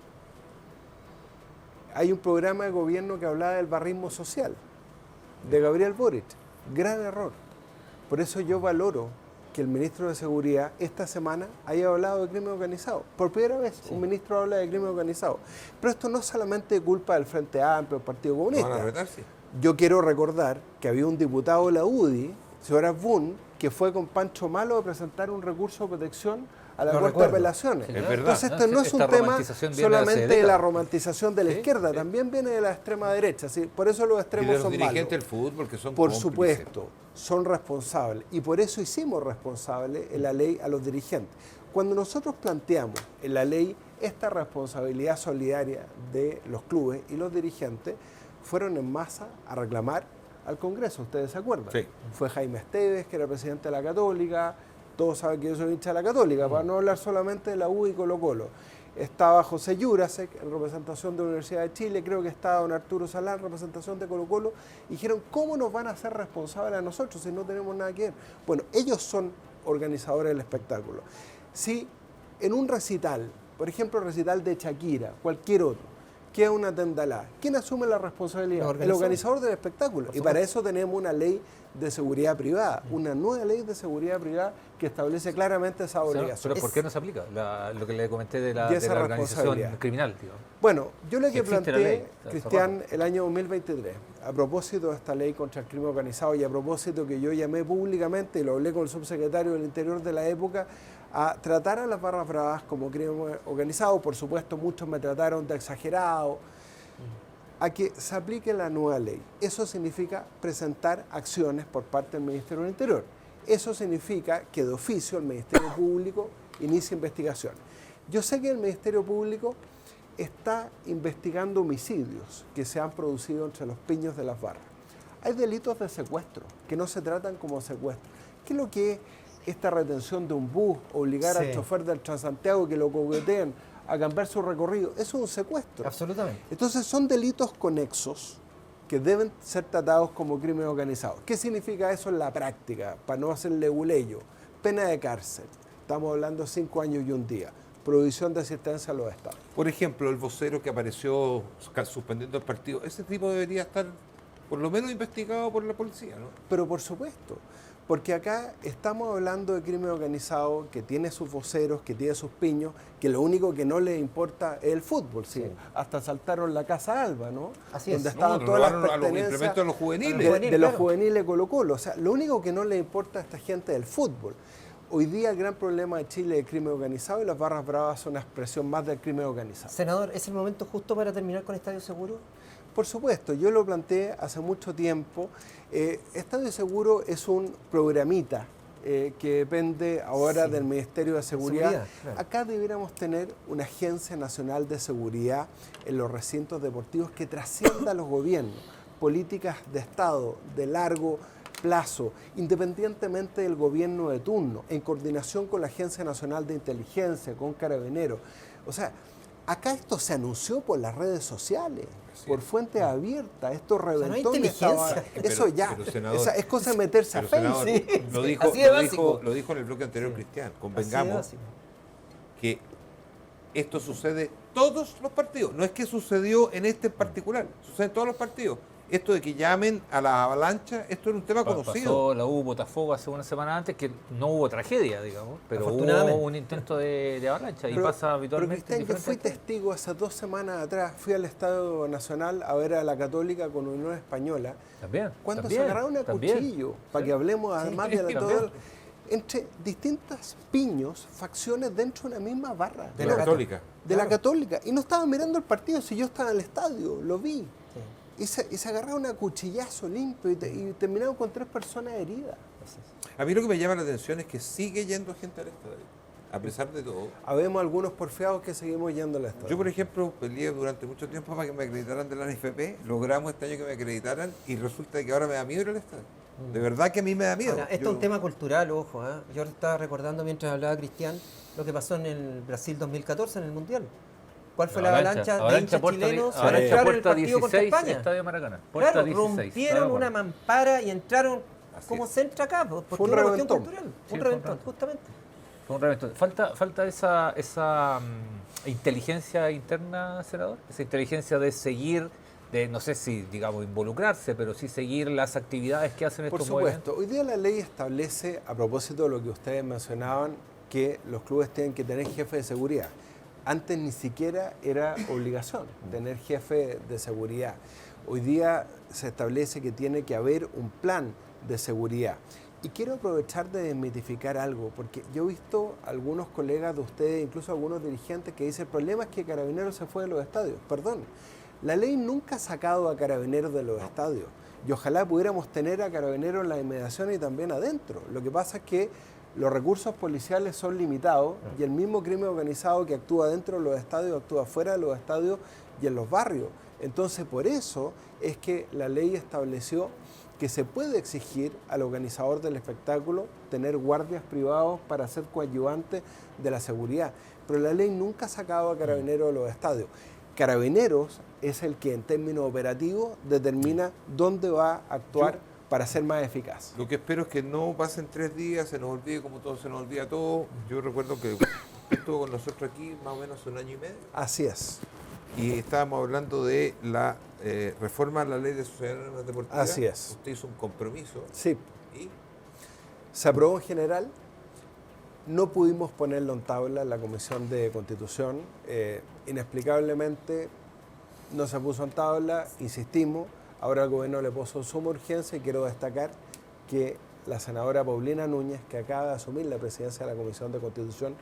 hay un programa de gobierno que hablaba del barrismo social, de Gabriel Boric. Gran error. Por eso yo valoro que el ministro de Seguridad esta semana haya hablado de crimen organizado. Por primera vez un ministro habla de crimen organizado. Pero esto no es solamente culpa del Frente Amplio, del Partido ¿No Comunista. van a retar? Sí. Yo quiero recordar que había un diputado de la UDI, señor Asbun, que fue con Pancho Malo a presentar un recurso de protección a la Lo Corte de recuerdo. Apelaciones. Es verdad. Entonces esto no es un Esta tema romantización viene hace solamente de la décadas. romantización de la Sí, izquierda, sí. también viene de la extrema derecha. ¿Sí? Por eso los Y extremos de los son dirigentes malos. del fútbol que son Por cómplices. supuesto, son responsables. Y por eso hicimos responsables en la ley a los dirigentes. Cuando nosotros planteamos en la ley esta responsabilidad solidaria de los clubes y los dirigentes, fueron en masa a reclamar al Congreso, ¿ustedes se acuerdan? Sí. Fue Jaime Esteves, que era presidente de la Católica, todos saben que yo soy hincha de la Católica, para no hablar solamente de la U y Colo-Colo. Estaba José Jurasek en representación de la Universidad de Chile, creo que estaba don Arturo Salán en representación de Colo-Colo, y dijeron, ¿cómo nos van a hacer responsables a nosotros si no tenemos nada que ver? Bueno, ellos son organizadores del espectáculo. Si en un recital, por ejemplo el recital de Shakira, cualquier otro, queda una tendalá, ¿quién asume la responsabilidad? El organizador del espectáculo. Y para eso tenemos una ley de seguridad privada, una nueva ley de seguridad privada que establece claramente esa obligación. Pero ¿por qué no se aplica lo que le comenté de la, Y esa de la organización responsabilidad. criminal? Digamos? Bueno, yo le Si que existe la planteé, ley, está Cristian, el año 2023, a propósito de esta ley contra el crimen organizado y a propósito que yo llamé públicamente, y lo hablé con el subsecretario del Interior de la época, a tratar a las barras bravas como crimen organizado. Por supuesto, muchos me trataron de exagerado, a que se aplique la nueva ley. Eso significa presentar acciones por parte del Ministerio del Interior. Eso significa que de oficio el Ministerio Público inicie investigaciones. Yo sé que el Ministerio Público está investigando homicidios que se han producido entre los piños de las barras. Hay delitos de secuestro que no se tratan como secuestro. ¿Qué es lo que es esta retención de un bus, obligar al chofer del Transantiago que lo coqueteen a cambiar su recorrido? Eso es un secuestro. Absolutamente. Entonces son delitos conexos que deben ser tratados como crimen organizado. ¿Qué significa eso en la práctica? Para no hacer leguleyo. Pena de cárcel. Estamos hablando de 5 años y un día. Prohibición de asistencia a los estados. Por ejemplo, el vocero que apareció suspendiendo el partido, ese tipo debería estar por lo menos investigado por la policía, ¿no? Pero por supuesto, porque acá estamos hablando de crimen organizado que tiene sus voceros, que tiene sus piños, que lo único que no les importa es el fútbol. ¿sí? Hasta saltaron la Casa Alba, ¿no? Así Donde es. estaban No, todas las robaron a los pertenencias implementos de los juveniles. de los claro. juveniles Colo-Colo. O sea, lo único que no les importa a esta gente es el fútbol. Hoy día el gran problema de Chile es el crimen organizado y las barras bravas son una expresión más del crimen organizado. Senador, ¿es el momento justo para terminar con Estadio Seguro? Por supuesto, yo lo planteé hace mucho tiempo. Estadio Seguro es un programita que depende ahora del Ministerio de Seguridad. Claro. Acá debiéramos tener una Agencia Nacional de Seguridad en los recintos deportivos que trascienda a los gobiernos, políticas de Estado de largo plazo, independientemente del gobierno de turno, en coordinación con la Agencia Nacional de Inteligencia, con Carabineros. O sea, acá esto se anunció por las redes sociales, por fuentes abiertas, esto no hay reventó en inteligencia. eso ya, pero, senador, esa es cosa de meterse a Pero, senador, Facebook. lo dijo, así de básico. lo dijo en el bloque anterior, Cristian. Así de Convengamos básico. que esto sucede en todos los partidos. No es que sucedió en este en particular, sucede en todos los partidos. esto de que llamen a las avalanchas, esto era un tema conocido. Pasó la U Botafogo hace una semana antes, que no hubo tragedia, digamos, pero hubo Afortunadamente. un intento de avalancha y Pero- pasa Pero habitualmente. en Cristian, yo fui diferentes- testigo hace 2 semanas atrás, fui al Estadio Nacional a ver a la Católica con Unión Española, También. cuando también, se agarraron a también. cuchillo, para que hablemos además de es la que todo también. entre distintas piños, facciones dentro de una misma barra. De la Católica. De la Católica. Y no estaban mirando el partido, si yo estaba en el estadio, lo vi. Sí. Y se agarraron a cuchillazo limpio y terminaron con 3 personas heridas. A mí lo que me llama la atención es que sigue yendo gente al estadio, a pesar de todo. Habemos algunos porfiados que seguimos yendo al estadio. Yo, por ejemplo, peleé durante mucho tiempo para que me acreditaran de la NFP, logramos este año que me acreditaran y resulta que ahora me da miedo ir al estadio. De verdad que a mí me da miedo. Ahora, esto es un tema cultural, ojo. Yo estaba recordando mientras hablaba Cristian lo que pasó en el Brasil 2014 en el Mundial. ¿Cuál fue la avalancha de hinchas chilenos para Avalancha entrar en el puerta partido contra 16, España? Estadio Maracaná. Puerta Claro, 16. rompieron Estamos una mampara y entraron Así como es. se entra acá, porque Fue un es una cuestión reventón. cultural. Sí, Un fue un reventón, reventón. justamente. Fue un reventón. Falta esa inteligencia interna, senador, esa inteligencia de seguir, de no sé si, digamos, involucrarse, pero sí seguir las actividades que hacen Por estos supuesto, movimientos. hoy día la ley establece, a propósito de lo que ustedes mencionaban, que los clubes tienen que tener jefe de seguridad. Antes ni siquiera era obligación tener jefe de seguridad. Hoy día se establece que tiene que haber un plan de seguridad. Y quiero aprovechar de desmitificar algo, porque yo he visto algunos colegas de ustedes, incluso algunos dirigentes, que dicen el problema es que Carabineros se fue de los estadios. Perdón, la ley nunca ha sacado a Carabineros de los estadios. Y ojalá pudiéramos tener a Carabineros en las inmediaciones y también adentro. Lo que pasa es que los recursos policiales son limitados y el mismo crimen organizado que actúa dentro de los estadios actúa fuera de los estadios y en los barrios. Entonces, por eso es que la ley estableció que se puede exigir al organizador del espectáculo tener guardias privados para ser coadyuvantes de la seguridad. Pero la ley nunca ha sacado a Carabineros de los estadios. Carabineros es el que en términos operativos determina dónde va a actuar para ser más eficaz. Lo que espero es que no pasen 3 días, se nos olvide como todo se nos olvida todo. Yo recuerdo que estuvo con nosotros aquí más o menos un año y medio Así es. y estábamos hablando de la reforma a la ley de sociedades anónimas deportivas. Así es. Usted hizo un compromiso Sí, y se aprobó en general. No pudimos ponerlo en tabla en la Comisión de Constitución. Inexplicablemente no se puso en tabla, insistimos. Ahora el gobierno le puso suma urgencia y quiero destacar que la senadora Paulina Núñez, que acaba de asumir la presidencia de la Comisión de Constitución,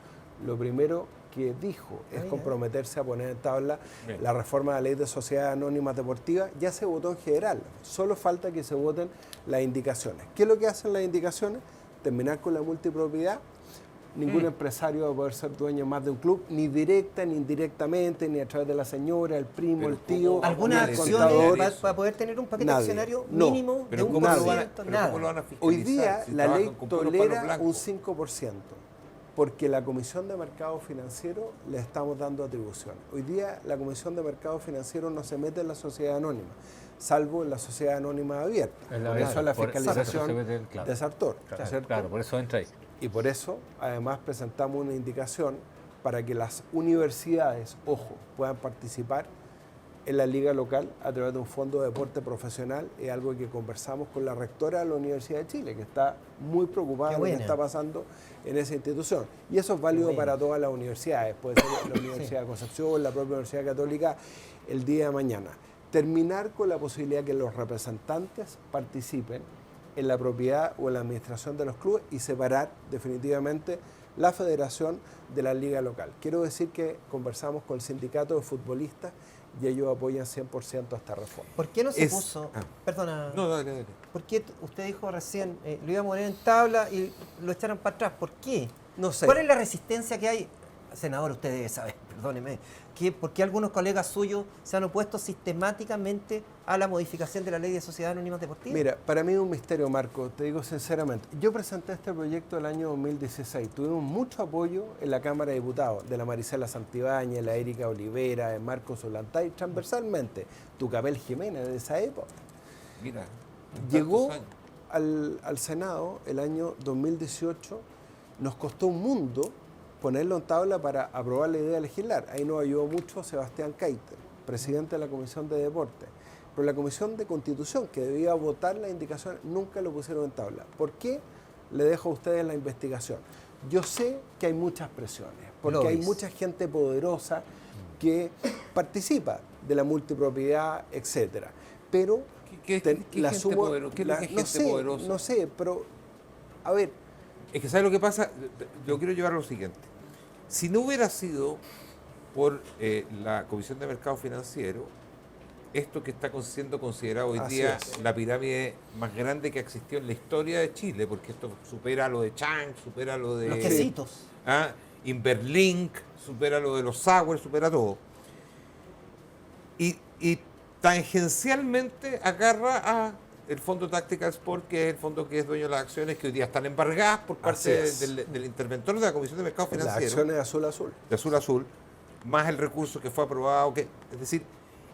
lo primero que dijo es comprometerse a poner en tabla Bien. la reforma de la ley de sociedades anónimas deportivas. Ya se votó en general, solo falta que se voten las indicaciones. ¿Qué es lo que hacen las indicaciones? Terminar con la multipropiedad. Ningún empresario va a poder ser dueño más de un club, ni directa, ni indirectamente, ni a través de la señora, el primo, Pero el tío, ¿cómo? Algunas ni el acciones acciones contador. para poder tener un paquete Nadie. accionario No. mínimo pero de un ¿cómo, nadie. lo van a, 1%, pero nada. ¿cómo lo van a fiscalizar? Hoy día si la trabajan ley con puros tolera palos un blancos? 5%, porque la Comisión de Mercado Financiero le estamos dando atribución. Hoy día la Comisión de Mercado Financiero no se mete en la sociedad anónima, salvo en la sociedad anónima abierta. Por eso la fiscalización de Sartor. ¿cierto? Claro, por eso entra ahí. Y por eso, además, presentamos una indicación para que las universidades, ojo, puedan participar en la liga local a través de un fondo de deporte profesional. Es algo que conversamos con la rectora de la Universidad de Chile, que está muy preocupada de lo que buena. está pasando en esa institución. Y eso es válido buena. para todas las universidades. Puede ser la Universidad de Concepción, la propia Universidad Católica, el día de mañana. Terminar con la posibilidad que los representantes participen en la propiedad o en la administración de los clubes y separar definitivamente la federación de la liga local. Quiero decir que conversamos con el sindicato de futbolistas y ellos apoyan 100% esta reforma. ¿Por qué no se Es- puso? ah. Perdona. No, dale, dale. ¿Por qué usted dijo recién lo iba a poner en tabla y lo echaron para atrás? ¿Por qué? No sé. ¿Cuál es la resistencia que hay? Senador, usted debe saber, perdóneme. ¿Por qué algunos colegas suyos se han opuesto sistemáticamente a la modificación de la ley de sociedades anónimas deportivas? Mira, para mí es un misterio, Marco, te digo sinceramente. Yo presenté este proyecto el año 2016. Tuvimos mucho apoyo en la Cámara de Diputados, de la Maricela Santibáñez, la Erika Olivera, de Marcos Solantay, transversalmente. Tucapel Jiménez de esa época. Mira, en Llegó tantos años. al Senado el año 2018, nos costó un mundo ponerlo en tabla para aprobar la idea de legislar. Ahí nos ayudó mucho Sebastián Keiter, presidente de la Comisión de Deporte. pero la Comisión de Constitución, que debía votar las indicaciones, nunca lo pusieron en tabla. ¿Por qué? Le dejo a ustedes la investigación. Yo sé que hay muchas presiones, porque hay mucha gente poderosa que participa de la multipropiedad, etcétera. Pero ¿Qué gente poderosa? No sé, pero a ver. Es que ¿sabe lo que pasa? Lo quiero llevar a lo siguiente. Si no hubiera sido por la Comisión de Mercado Financiero, esto que está siendo considerado hoy Así día es. la pirámide más grande que existió en la historia de Chile, porque esto supera lo de Chang, supera lo de... Los quesitos. Inverlink, supera lo de los Sauer, supera todo. Y tangencialmente agarra a el Fondo Tactical Sport, que es el fondo que es dueño de las acciones que hoy día están embargadas por parte del interventor de la Comisión de Mercado Financiero. Las acciones de azul. De azul a azul, más el recurso que fue aprobado. Es decir,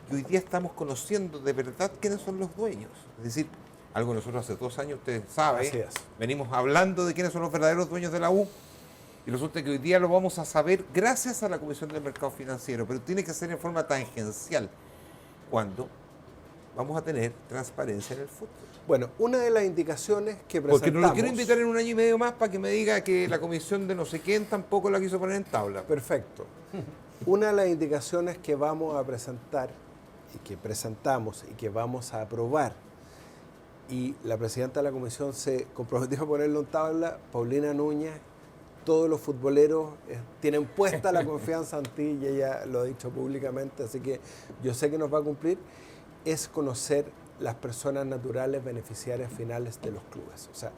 que hoy día estamos conociendo de verdad quiénes son los dueños. Es decir, algo que nosotros hace 2 años, ustedes saben, Así es. venimos hablando de quiénes son los verdaderos dueños de la U. Y resulta que hoy día lo vamos a saber gracias a la Comisión del Mercado Financiero, pero tiene que ser en forma tangencial, cuando vamos a tener transparencia en el fútbol. Bueno, una de las indicaciones que presentamos... Porque no lo quiero invitar en 1 año y medio más para que me diga que la comisión de no sé quién tampoco la quiso poner en tabla. Perfecto. Una de las indicaciones que vamos a presentar y que presentamos y que vamos a aprobar, y la presidenta de la comisión se comprometió a ponerlo en tabla, Paulina Núñez, todos los futboleros tienen puesta la confianza en ti y ella lo ha dicho públicamente, así que yo sé que nos va a cumplir, es conocer las personas naturales beneficiarias finales de los clubes. O sea,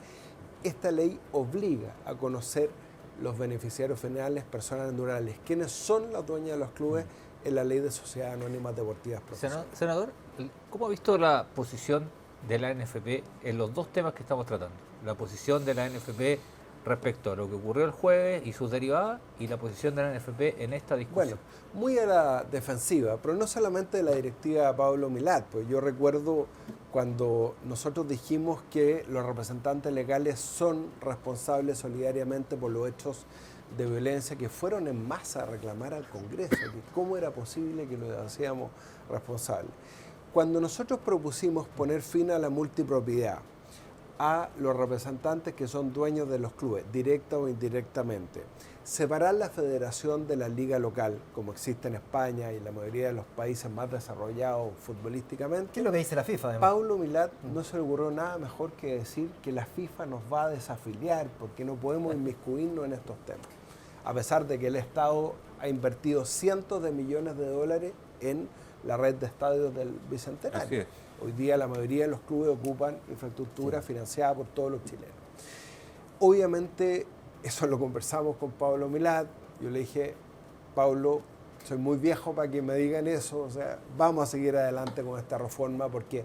esta ley obliga a conocer los beneficiarios finales, personas naturales, quiénes son las dueñas de los clubes en la ley de sociedades anónimas deportivas profesionales. Senador, ¿cómo ha visto la posición de la NFP en los 2 temas que estamos tratando? La posición de la NFP respecto a lo que ocurrió el jueves y sus derivadas, y la posición de la NFP en esta discusión. Bueno, muy a la defensiva, pero no solamente de la directiva Pablo Milad, pues yo recuerdo cuando nosotros dijimos que los representantes legales son responsables solidariamente por los hechos de violencia que fueron en masa a reclamar al Congreso, que cómo era posible que lo hacíamos responsable. Cuando nosotros propusimos poner fin a la multipropiedad, a los representantes que son dueños de los clubes, directa o indirectamente, separar la federación de la liga local, como existe en España y en la mayoría de los países más desarrollados futbolísticamente. ¿Qué es lo que dice la FIFA, además? Pablo Milad no se le ocurrió nada mejor que decir que la FIFA nos va a desafiliar porque no podemos inmiscuirnos en estos temas. A pesar de que el Estado ha invertido cientos de millones de dólares en la red de estadios del Bicentenario. Así es. Hoy día la mayoría de los clubes ocupan infraestructura financiada por todos los chilenos. Obviamente, eso lo conversamos con Pablo Milad. Yo le dije, Pablo, soy muy viejo para que me digan eso. O sea, vamos a seguir adelante con esta reforma porque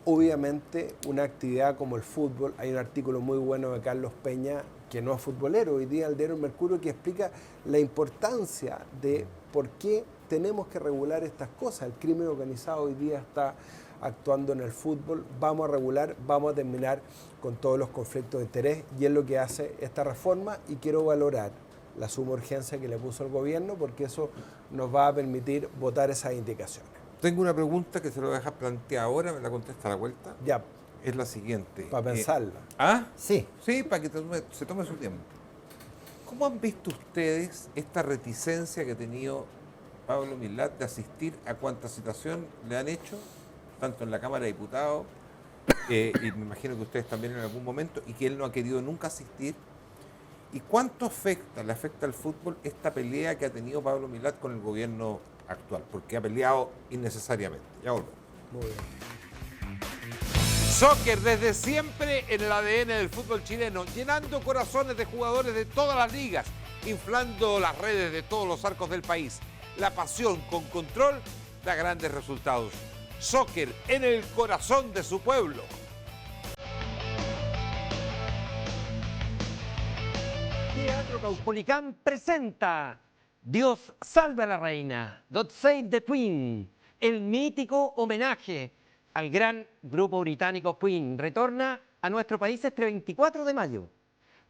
obviamente una actividad como el fútbol, hay un artículo muy bueno de Carlos Peña, que no es futbolero, hoy día el diario Mercurio, que explica la importancia de por qué tenemos que regular estas cosas. El crimen organizado hoy día está actuando en el fútbol, vamos a regular, vamos a terminar con todos los conflictos de interés y es lo que hace esta reforma y quiero valorar la suma urgencia que le puso el gobierno porque eso nos va a permitir votar esas indicaciones. Tengo una pregunta que se lo voy a dejar planteada ahora, me la contesta a la vuelta. Ya, Es la siguiente. para pensarla. Sí. Sí, para que se tome su tiempo. ¿Cómo han visto ustedes esta reticencia que ha tenido Pablo Milad de asistir a cuánta citación le han hecho, tanto en la Cámara de Diputados, y me imagino que ustedes también en algún momento, y que él no ha querido nunca asistir? ¿Y cuánto le afecta al fútbol esta pelea que ha tenido Pablo Milad con el gobierno actual? Porque ha peleado innecesariamente. Ya volvemos. Muy bien. Soccer desde siempre en el ADN del fútbol chileno, llenando corazones de jugadores de todas las ligas, inflando las redes de todos los arcos del país. La pasión con control da grandes resultados. Soccer en el corazón de su pueblo. Teatro Caupolicán presenta Dios salve a la reina, God Save the Queen, el mítico homenaje al gran grupo británico Queen. Retorna a nuestro país este 24 de mayo.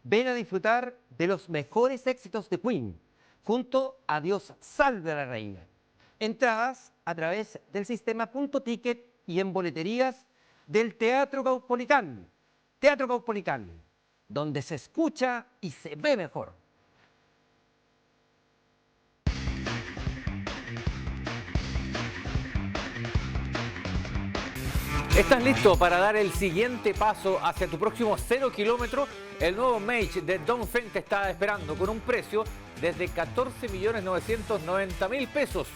Ven a disfrutar de los mejores éxitos de Queen, junto a Dios salve a la reina. Entradas a través del sistema .ticket y en boleterías del Teatro Caupolicán. Teatro Caupolicán, donde se escucha y se ve mejor. ¿Estás listo para dar el siguiente paso hacia tu próximo 0 kilómetro? El nuevo Mage de Dongfeng te está esperando con un precio desde 14.990.000 pesos.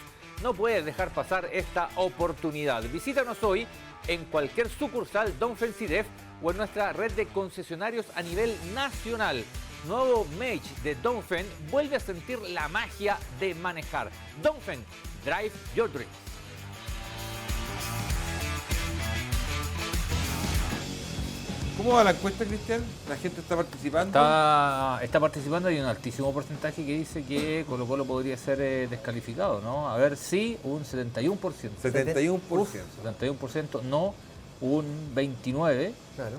No puedes dejar pasar esta oportunidad. Visítanos hoy en cualquier sucursal Dongfeng CIDEF o en nuestra red de concesionarios a nivel nacional. Nuevo Mage de Dongfeng vuelve a sentir la magia de manejar. Dongfeng, drive your dreams. ¿Cómo va la encuesta, Cristian? ¿La gente está participando? Está participando y un altísimo porcentaje que dice que Colo-Colo podría ser descalificado, ¿no? A ver, sí, un 71%. 71%. 71%, no, un 29%. Claro.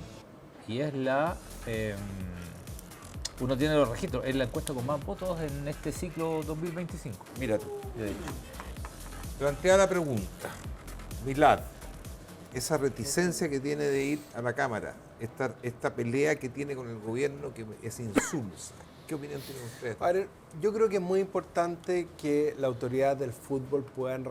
Y es la... uno tiene los registros, es la encuesta con más votos en este ciclo 2025. Mira tú. Plantea la pregunta. Milad, esa reticencia que tiene de ir a la Cámara, esta pelea que tiene con el gobierno que es insulsa. ¿Qué opinión tienen ustedes? A ver, yo creo que es muy importante que la autoridad del fútbol puedan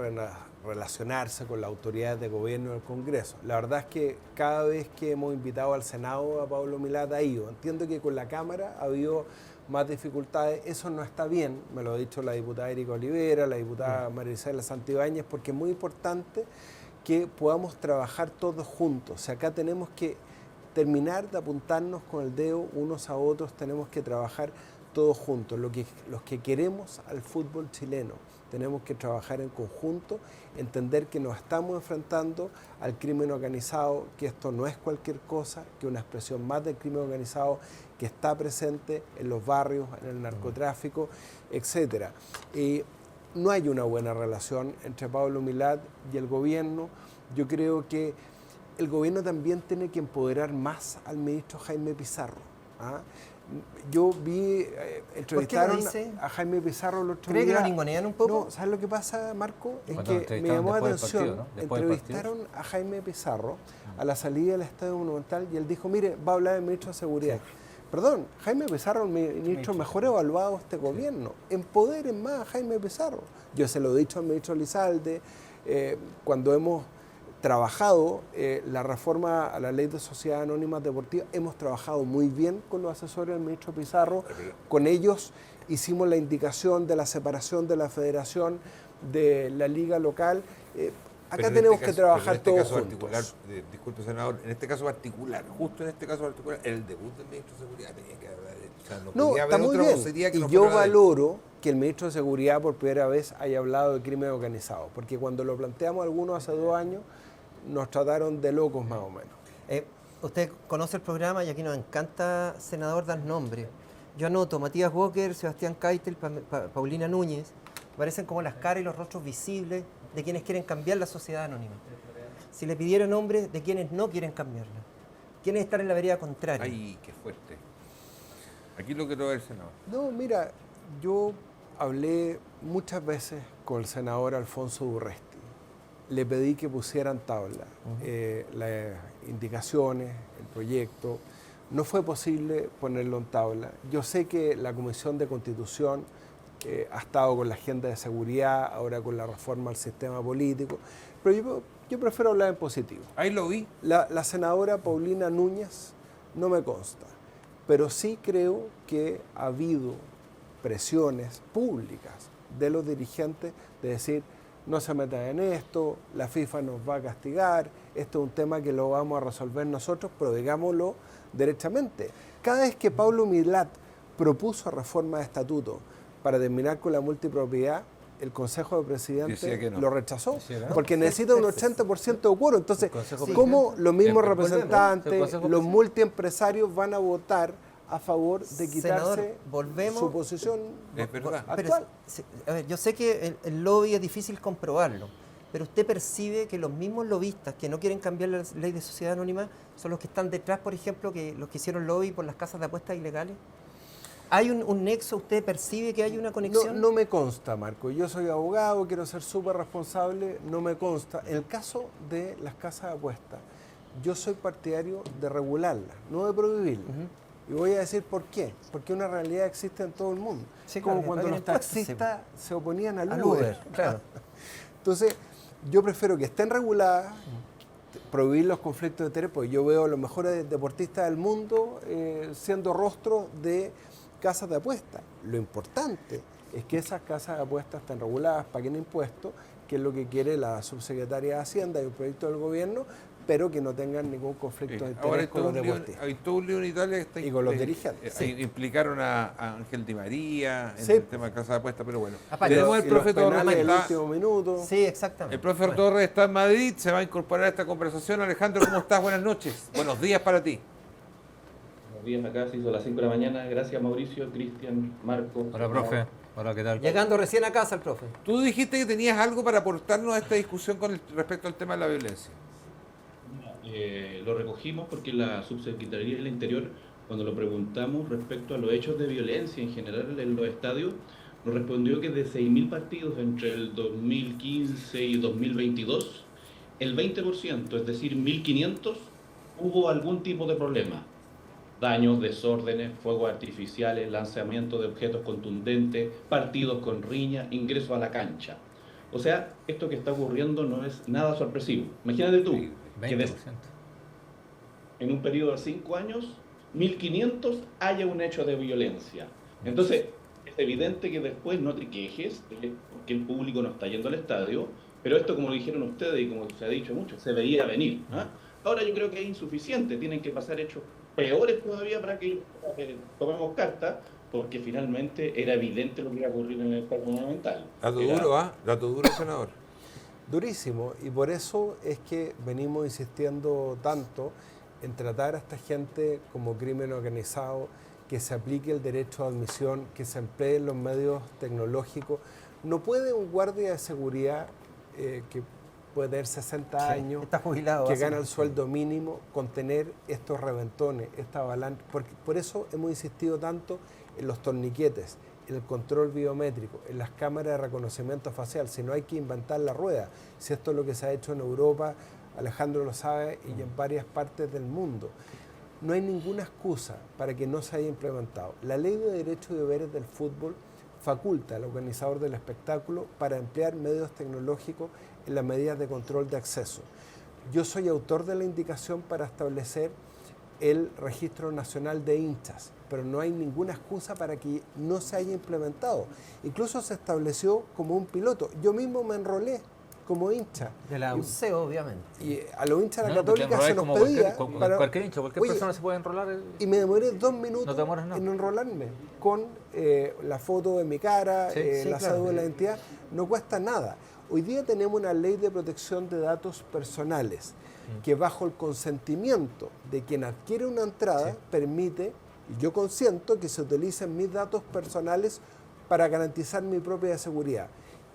relacionarse con la autoridad de gobierno del Congreso. La verdad es que cada vez que hemos invitado al Senado a Pablo Milad ha ido. Entiendo que con la Cámara ha habido más dificultades. Eso no está bien, me lo ha dicho la diputada Erika Olivera, la diputada María Isabel Santibáñez, porque es muy importante que podamos trabajar todos juntos. O sea, acá tenemos que terminar de apuntarnos con el dedo unos a otros, tenemos que trabajar todos juntos. Los que queremos al fútbol chileno, tenemos que trabajar en conjunto, entender que nos estamos enfrentando al crimen organizado, que esto no es cualquier cosa, que una expresión más del crimen organizado que está presente en los barrios, en el narcotráfico, etc. No hay una buena relación entre Pablo Milad y el gobierno. Yo creo que el gobierno también tiene que empoderar más al ministro Jaime Pizarro. ¿Ah? Yo vi, entrevistaron a Jaime Pizarro el otro día. ¿Cree que lo ningunean un poco? No, ¿sabes lo que pasa, Marco? Es Cuando que me llamó la atención. partido, ¿no? Entrevistaron a Jaime Pizarro a la salida del Estadio Monumental y él dijo, mire, va a hablar el ministro de Seguridad. Sí. Perdón, Jaime Pizarro, el ministro mejor evaluado de este gobierno. Empoderen más a Jaime Pizarro. Yo se lo he dicho al ministro Lizalde, cuando hemos trabajado la reforma a la ley de sociedades anónimas deportivas, hemos trabajado muy bien con los asesores del ministro Pizarro. Con ellos hicimos la indicación de la separación de la federación de la liga local. Acá tenemos que trabajar todos juntos. Disculpe, senador, en este caso particular, justo en este caso particular, el debut del ministro de Seguridad tenía que haber... O sea, no, está muy bien. Y yo valoro que el ministro de Seguridad por primera vez haya hablado de crimen organizado, porque cuando lo planteamos algunos hace 2 años, nos trataron de locos más o menos. Usted conoce el programa y aquí nos encanta, senador, dar nombres. Yo anoto Matías Walker, Sebastián Keitel, Paulina Núñez, parecen como las caras y los rostros visibles de quienes quieren cambiar la sociedad anónima. Si le pidieron nombres de quienes no quieren cambiarla, quienes están en la vereda contraria. ¡Ay, qué fuerte! Aquí lo quiero ver, senador. No, mira, yo hablé muchas veces con el senador Alfonso Urresti. Le pedí que pusieran tabla, las indicaciones, el proyecto. No fue posible ponerlo en tabla. Yo sé que la Comisión de Constitución ha estado con la agenda de seguridad, ahora con la reforma al sistema político, pero yo prefiero hablar en positivo. Ahí lo vi. La senadora Paulina Núñez no me consta, pero sí creo que ha habido presiones públicas de los dirigentes de decir, no se metan en esto, la FIFA nos va a castigar, esto es un tema que lo vamos a resolver nosotros, pero digámoslo derechamente. Cada vez que Pablo Milad propuso reforma de estatuto para terminar con la multipropiedad, el Consejo de Presidentes lo rechazó, porque necesita un 80% de quórum. Entonces, ¿cómo los mismos representantes, los multiempresarios van a votar a favor de quitarse su posición actual? Pero, a ver, yo sé que el lobby es difícil comprobarlo, pero usted percibe que los mismos lobistas que no quieren cambiar la ley de sociedad anónima son los que están detrás, por ejemplo, que los que hicieron lobby por las casas de apuestas ilegales. ¿Hay un nexo? ¿Usted percibe que hay una conexión? No me consta, Marco. Yo soy abogado, quiero ser súper responsable, no me consta. En el caso de las casas de apuestas, yo soy partidario de regularlas, no de prohibirlas. Y voy a decir por qué. Porque una realidad existe en todo el mundo. Sí, como claro, cuando que los paguen impuestos, taxistas se oponían al Al Uber. Uber, claro. Entonces, yo prefiero que estén reguladas, prohibir los conflictos de interés, porque yo veo a los mejores deportistas del mundo siendo rostro de casas de apuestas. Lo importante es que esas casas de apuestas estén reguladas, paguen impuestos, que es lo que quiere la subsecretaria de Hacienda y un proyecto del gobierno, pero que no tengan ningún conflicto de Ahora interés con los deportistas. hay todo un lío en Italia que está Y con los dirigentes. implicaron a Ángel Di María en Sí. el tema de casa de apuestas, pero bueno. Aparte, Tenemos el Y los profe Torres penales que del está, último minuto. Sí, exactamente. el profe Bueno, Torres está en Madrid, se va a incorporar a esta conversación. Alejandro, ¿cómo estás? Buenas noches. Buenos días para ti. Buenos días, acá se hizo las 5 de la mañana. Gracias, Mauricio, Cristian, Marco. Hola, profe. Hola, ¿qué tal? Llegando recién a casa el profe. Tú dijiste que tenías algo para aportarnos a esta discusión respecto al tema de la violencia. Lo recogimos porque la Subsecretaría del Interior, cuando lo preguntamos respecto a los hechos de violencia en general en los estadios, nos respondió que de 6.000 partidos entre el 2015 y 2022, el 20%, es decir, 1.500, hubo algún tipo de problema. Daños, desórdenes, fuegos artificiales, lanzamiento de objetos contundentes, partidos con riña, ingreso a la cancha. O sea, esto que está ocurriendo no es nada sorpresivo. Imagínate tú, que 20%. en un periodo de 5 años, 1.500 haya un hecho de violencia. Entonces, es evidente que después no te quejes de que el público no está yendo al estadio, pero esto, como lo dijeron ustedes y como se ha dicho mucho, se veía venir. ¿Ah? Ahora yo creo que es insuficiente, tienen que pasar hechos peores todavía para que tomemos carta, porque finalmente era evidente lo que iba a ocurrir en el Estadio Monumental. Dato Era- duro, ¿ah? Dato duro, senador. Durísimo, y por eso es que venimos insistiendo tanto en tratar a esta gente como crimen organizado, que se aplique el derecho a admisión, que se empleen los medios tecnológicos. No puede un guardia de seguridad que puede tener 60 años, Está jubilado. que hace- gana el sueldo mínimo, contener estos reventones, esta avalancha. Por eso hemos insistido tanto en los torniquetes, en el control biométrico, en las cámaras de reconocimiento facial. Si no hay que inventar la rueda, si esto es lo que se ha hecho en Europa, Alejandro lo sabe, y en varias partes del mundo. No hay ninguna excusa para que no se haya implementado. La Ley de Derechos y Deberes del Fútbol faculta al organizador del espectáculo para emplear medios tecnológicos en las medidas de control de acceso. Yo soy autor de la indicación para establecer el Registro Nacional de Hinchas, pero no hay ninguna excusa para que no se haya implementado. Incluso se estableció como un piloto. Yo mismo me enrolé como hincha. De la UCE, obviamente. Y a los hinchas de la No, porque Católica se nos como pedía... para- cualquier hincha, cualquier Oye, persona se puede enrolar. y me demoré 2 minutos No te demoras nada. en enrolarme con la foto de mi cara, Sí, la claro. cédula de identidad. No cuesta nada. Hoy día tenemos una ley de protección de datos personales que bajo el consentimiento de quien adquiere una entrada permite, y yo consiento, que se utilicen mis datos personales para garantizar mi propia seguridad.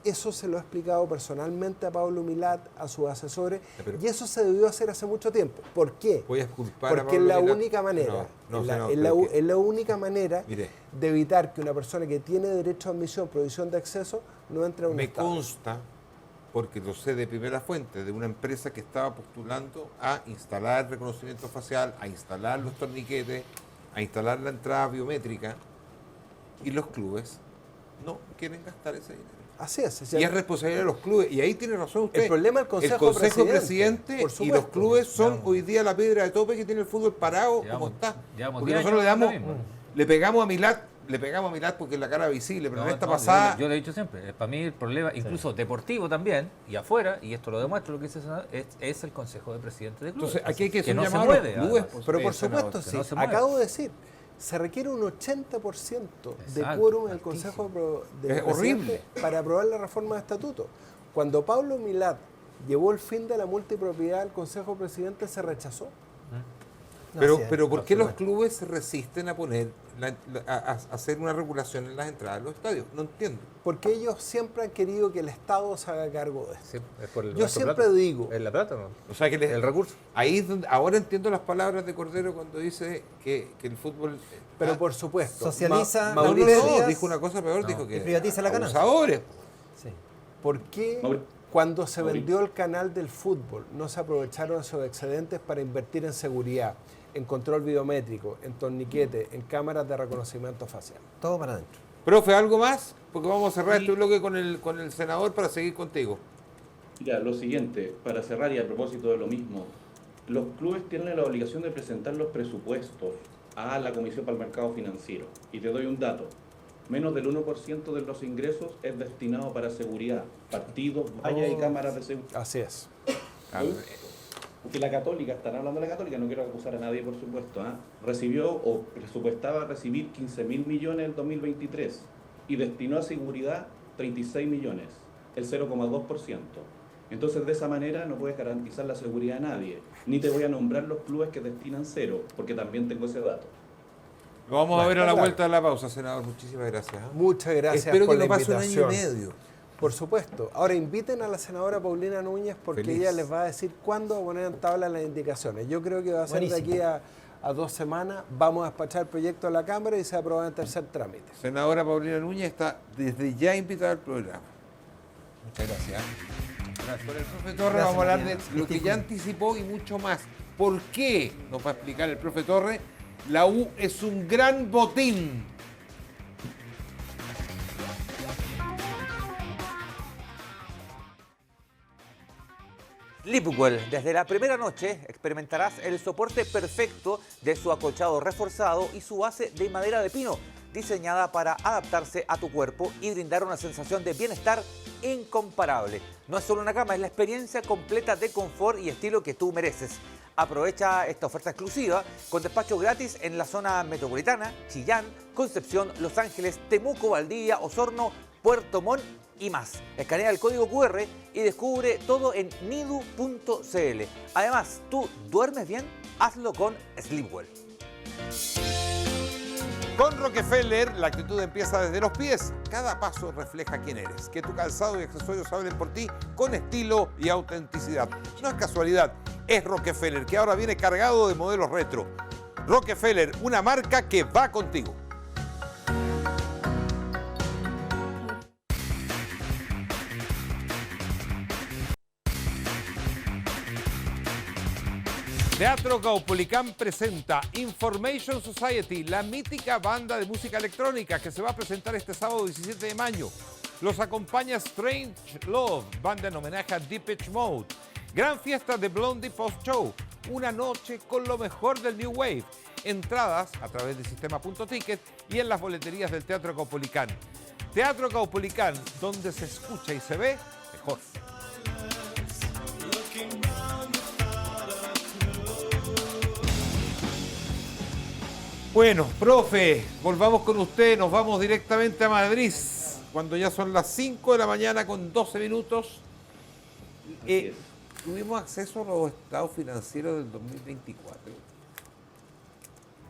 Eso se lo he explicado personalmente a Pablo Milat, a sus asesores, pero- y eso se debió hacer hace mucho tiempo. ¿Por qué? Voy a exculpar a Porque es Pablo la Milat. única manera, No, es la- senador, es la, pero que- es la única manera Mire. de evitar que una persona que tiene derecho a admisión, provisión de acceso, no entre a un Me estado. consta, porque lo sé de primera fuente, de una empresa que estaba postulando a instalar reconocimiento facial, a instalar los torniquetes, a instalar la entrada biométrica, y los clubes no quieren gastar ese dinero. Así es. Y es responsabilidad de los clubes, y ahí tiene razón usted. El problema del Consejo Presidente por y supuesto. los clubes son Llevamos- hoy día la piedra de tope que tiene el fútbol parado como Llevamos- está. llevamos Porque 10 nosotros le años damos, con lo mismo. le pegamos a Milat porque es la cara visible, pero No, en esta no, pasada yo le he dicho siempre, para mí el problema, incluso deportivo también, y afuera, y esto lo demuestra lo que dice el senador, es el Consejo de Presidentes de clubes. Entonces, aquí hay que hacer no un se llamado a los mueve, clubes, además. Pero por senador, supuesto, que sí. no se mueve. Acabo de decir, se requiere un 80% de Exacto, quórum en el altísimo. Consejo de Es Presidentes horrible. para aprobar la reforma de estatuto. Cuando Pablo Milat llevó el fin de la multipropiedad al Consejo de Presidentes, se rechazó. Pero, Así es, pero ¿por qué los absolutamente. clubes se resisten a poner a hacer una regulación en las entradas de los estadios? No entiendo. Porque ellos siempre han querido que el Estado se haga cargo de eso. Sí, es por el Yo gasto de siempre plata. digo- ¿Es la plata o no? O sea que El recurso. ahí es donde, ahora entiendo las palabras de Cordero cuando dice que el fútbol. Pero por supuesto, Socializa No, Mauricio, los no, medios dijo una cosa peor, dijo que y privatiza la ganancia. abusadores. Sí. ¿por qué Mauri- cuando se Mauri- vendió el canal del fútbol no se aprovecharon esos excedentes para invertir en seguridad, en control biométrico, en torniquete, en cámaras de reconocimiento facial? Todo para adentro. Profe, ¿algo más? Porque vamos a cerrar Sí. este bloque con el senador para seguir contigo. Mira, lo siguiente, para cerrar y a propósito de lo mismo, los clubes tienen la obligación de presentar los presupuestos a la Comisión para el Mercado Financiero. Y te doy un dato, menos del 1% de los ingresos es destinado para seguridad, partidos, vallas y cámaras de seguridad. Así es. Que la Católica, están hablando de la Católica, no quiero acusar a nadie por supuesto, recibió o presupuestaba recibir 15.000 millones en 2023 y destinó a seguridad 36 millones, el 0,2%. Entonces de esa manera no puedes garantizar la seguridad a nadie, ni te voy a nombrar los clubes que destinan cero, porque también tengo ese dato. Lo vamos a ver a la claro. vuelta de la pausa, senador. Muchísimas gracias. Muchas gracias Espero por que no la pase un año y invitación. medio. Por supuesto. Ahora inviten a la senadora Paulina Núñez porque Feliz. ella les va a decir cuándo va a poner en tabla las indicaciones. Yo creo que va a ser Buenísimo. de aquí a 2 semanas. Vamos a despachar el proyecto a la Cámara y se va a aprobar en tercer trámite. Senadora Paulina Núñez está desde ya invitada al programa. Muchas gracias. Con el profe Torres Gracias, vamos a hablar de Mariana. lo que ya anticipó y mucho más. ¿Por qué? Nos va a explicar el profe Torres. La U es un gran botín. Sleepwell, desde la primera noche experimentarás el soporte perfecto de su acolchado reforzado y su base de madera de pino, diseñada para adaptarse a tu cuerpo y brindar una sensación de bienestar incomparable. No es solo una cama, es la experiencia completa de confort y estilo que tú mereces. Aprovecha esta oferta exclusiva con despacho gratis en la zona metropolitana, Chillán, Concepción, Los Ángeles, Temuco, Valdivia, Osorno, Puerto Montt y más. Escanea el código QR y descubre todo en nidu.cl. Además, ¿tú duermes bien? Hazlo con Sleepwell. Con Rockefeller, la actitud empieza desde los pies. Cada paso refleja quién eres. Que tu calzado y accesorios hablen por ti con estilo y autenticidad. No es casualidad, es Rockefeller, que ahora viene cargado de modelos retro. Rockefeller, una marca que va contigo. Teatro Caupolicán presenta Information Society, la mítica banda de música electrónica que se va a presentar este sábado 17 de mayo. Los acompaña Strange Love, banda en homenaje a Depeche Mode. Gran fiesta de Blondie Post Show, una noche con lo mejor del New Wave. Entradas a través de sistema.ticket y en las boleterías del Teatro Caupolicán. Teatro Caupolicán, donde se escucha y se ve mejor. Bueno, profe, volvamos con usted, nos vamos directamente a Madrid, cuando ya son las 5 de la mañana con 12 minutos. Así es. ¿Tuvimos acceso a los estados financieros del 2024?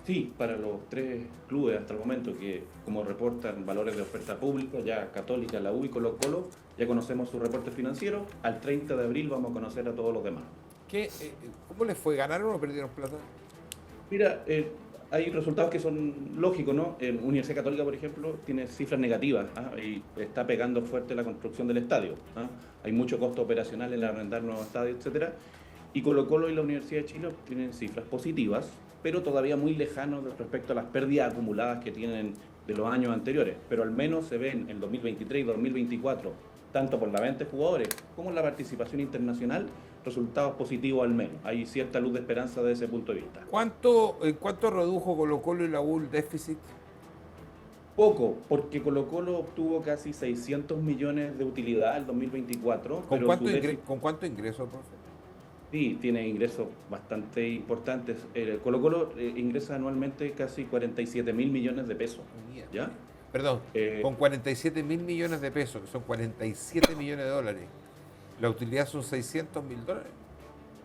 Sí, para los tres clubes hasta el momento que, como reportan valores de oferta pública, ya Católica, la U y Colo-Colo, ya conocemos su reporte financiero. Al 30 de abril vamos a conocer a todos los demás. ¿Cómo les fue? ¿Ganaron o perdieron plata? Mira, hay resultados que son lógicos, ¿no? En Universidad Católica, por ejemplo, tiene cifras negativas y está pegando fuerte la construcción del estadio. Hay mucho costo operacional en arrendar nuevos estadios, etcétera. Y Colo-Colo y la Universidad de Chile tienen cifras positivas, pero todavía muy lejanos respecto a las pérdidas acumuladas que tienen de los años anteriores. Pero al menos se ven en 2023 y 2024, tanto por la venta de jugadores como en la participación internacional, resultados positivos al menos. Hay cierta luz de esperanza desde ese punto de vista. ¿Cuánto redujo Colo-Colo y la U el déficit? Poco, porque Colo-Colo obtuvo casi 600 millones de utilidad en 2024. ¿Con pero cuánto, su déficit- ¿Con cuánto ingreso, profe? Sí, tiene ingresos bastante importantes. Colo-Colo ingresa anualmente casi 47.000 millones de pesos. ¿Ya? Perdón, Eh, con 47.000 millones de pesos, que son 47 millones de dólares. La utilidad son 600.000 dólares.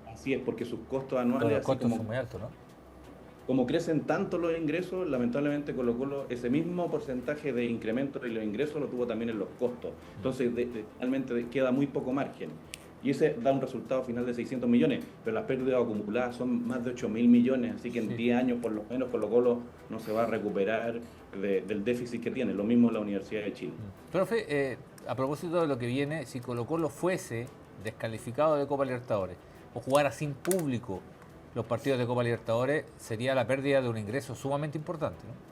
Así es, porque sus costos Pero anuales, los así costos como son muy altos, ¿no? como crecen tanto los ingresos, lamentablemente Colo-Colo ese mismo porcentaje de incremento de los ingresos lo tuvo también en los costos. Entonces, realmente queda muy poco margen. Y ese da un resultado final de 600 millones, pero las pérdidas acumuladas son más de 8.000 millones, así que en 10 años por lo menos Colo-Colo no se va a recuperar del déficit que tiene. Lo mismo la Universidad de Chile. Profe, a propósito de lo que viene, si Colo-Colo fuese descalificado de Copa Libertadores o jugara sin público los partidos de Copa Libertadores, sería la pérdida de un ingreso sumamente importante, ¿no?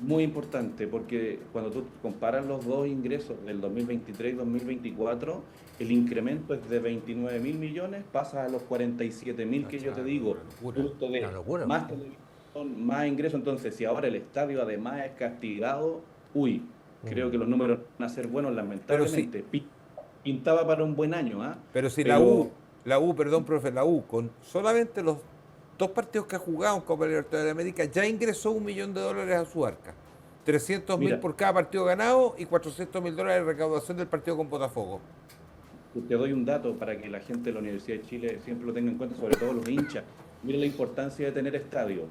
Muy importante, porque cuando tú comparas los dos ingresos del 2023 y 2024, el incremento es de 29.000 millones, pasa a los 47.000 que yo te digo, justo de más televisión, más ingresos. Entonces, si ahora el estadio además es castigado, creo que los números van a ser buenos, lamentablemente. Pintaba para un buen año, ¿ah? Pero si la U, perdón, profe, la U, con solamente los 2 partidos que ha jugado en Copa Libertadores de América, ya ingresó $1 millón a su arca. 300.000 por cada partido ganado y $400.000 de recaudación del partido con Botafogo. Te doy un dato para que la gente de la Universidad de Chile siempre lo tenga en cuenta, sobre todo los hinchas. Mira la importancia de tener estadio.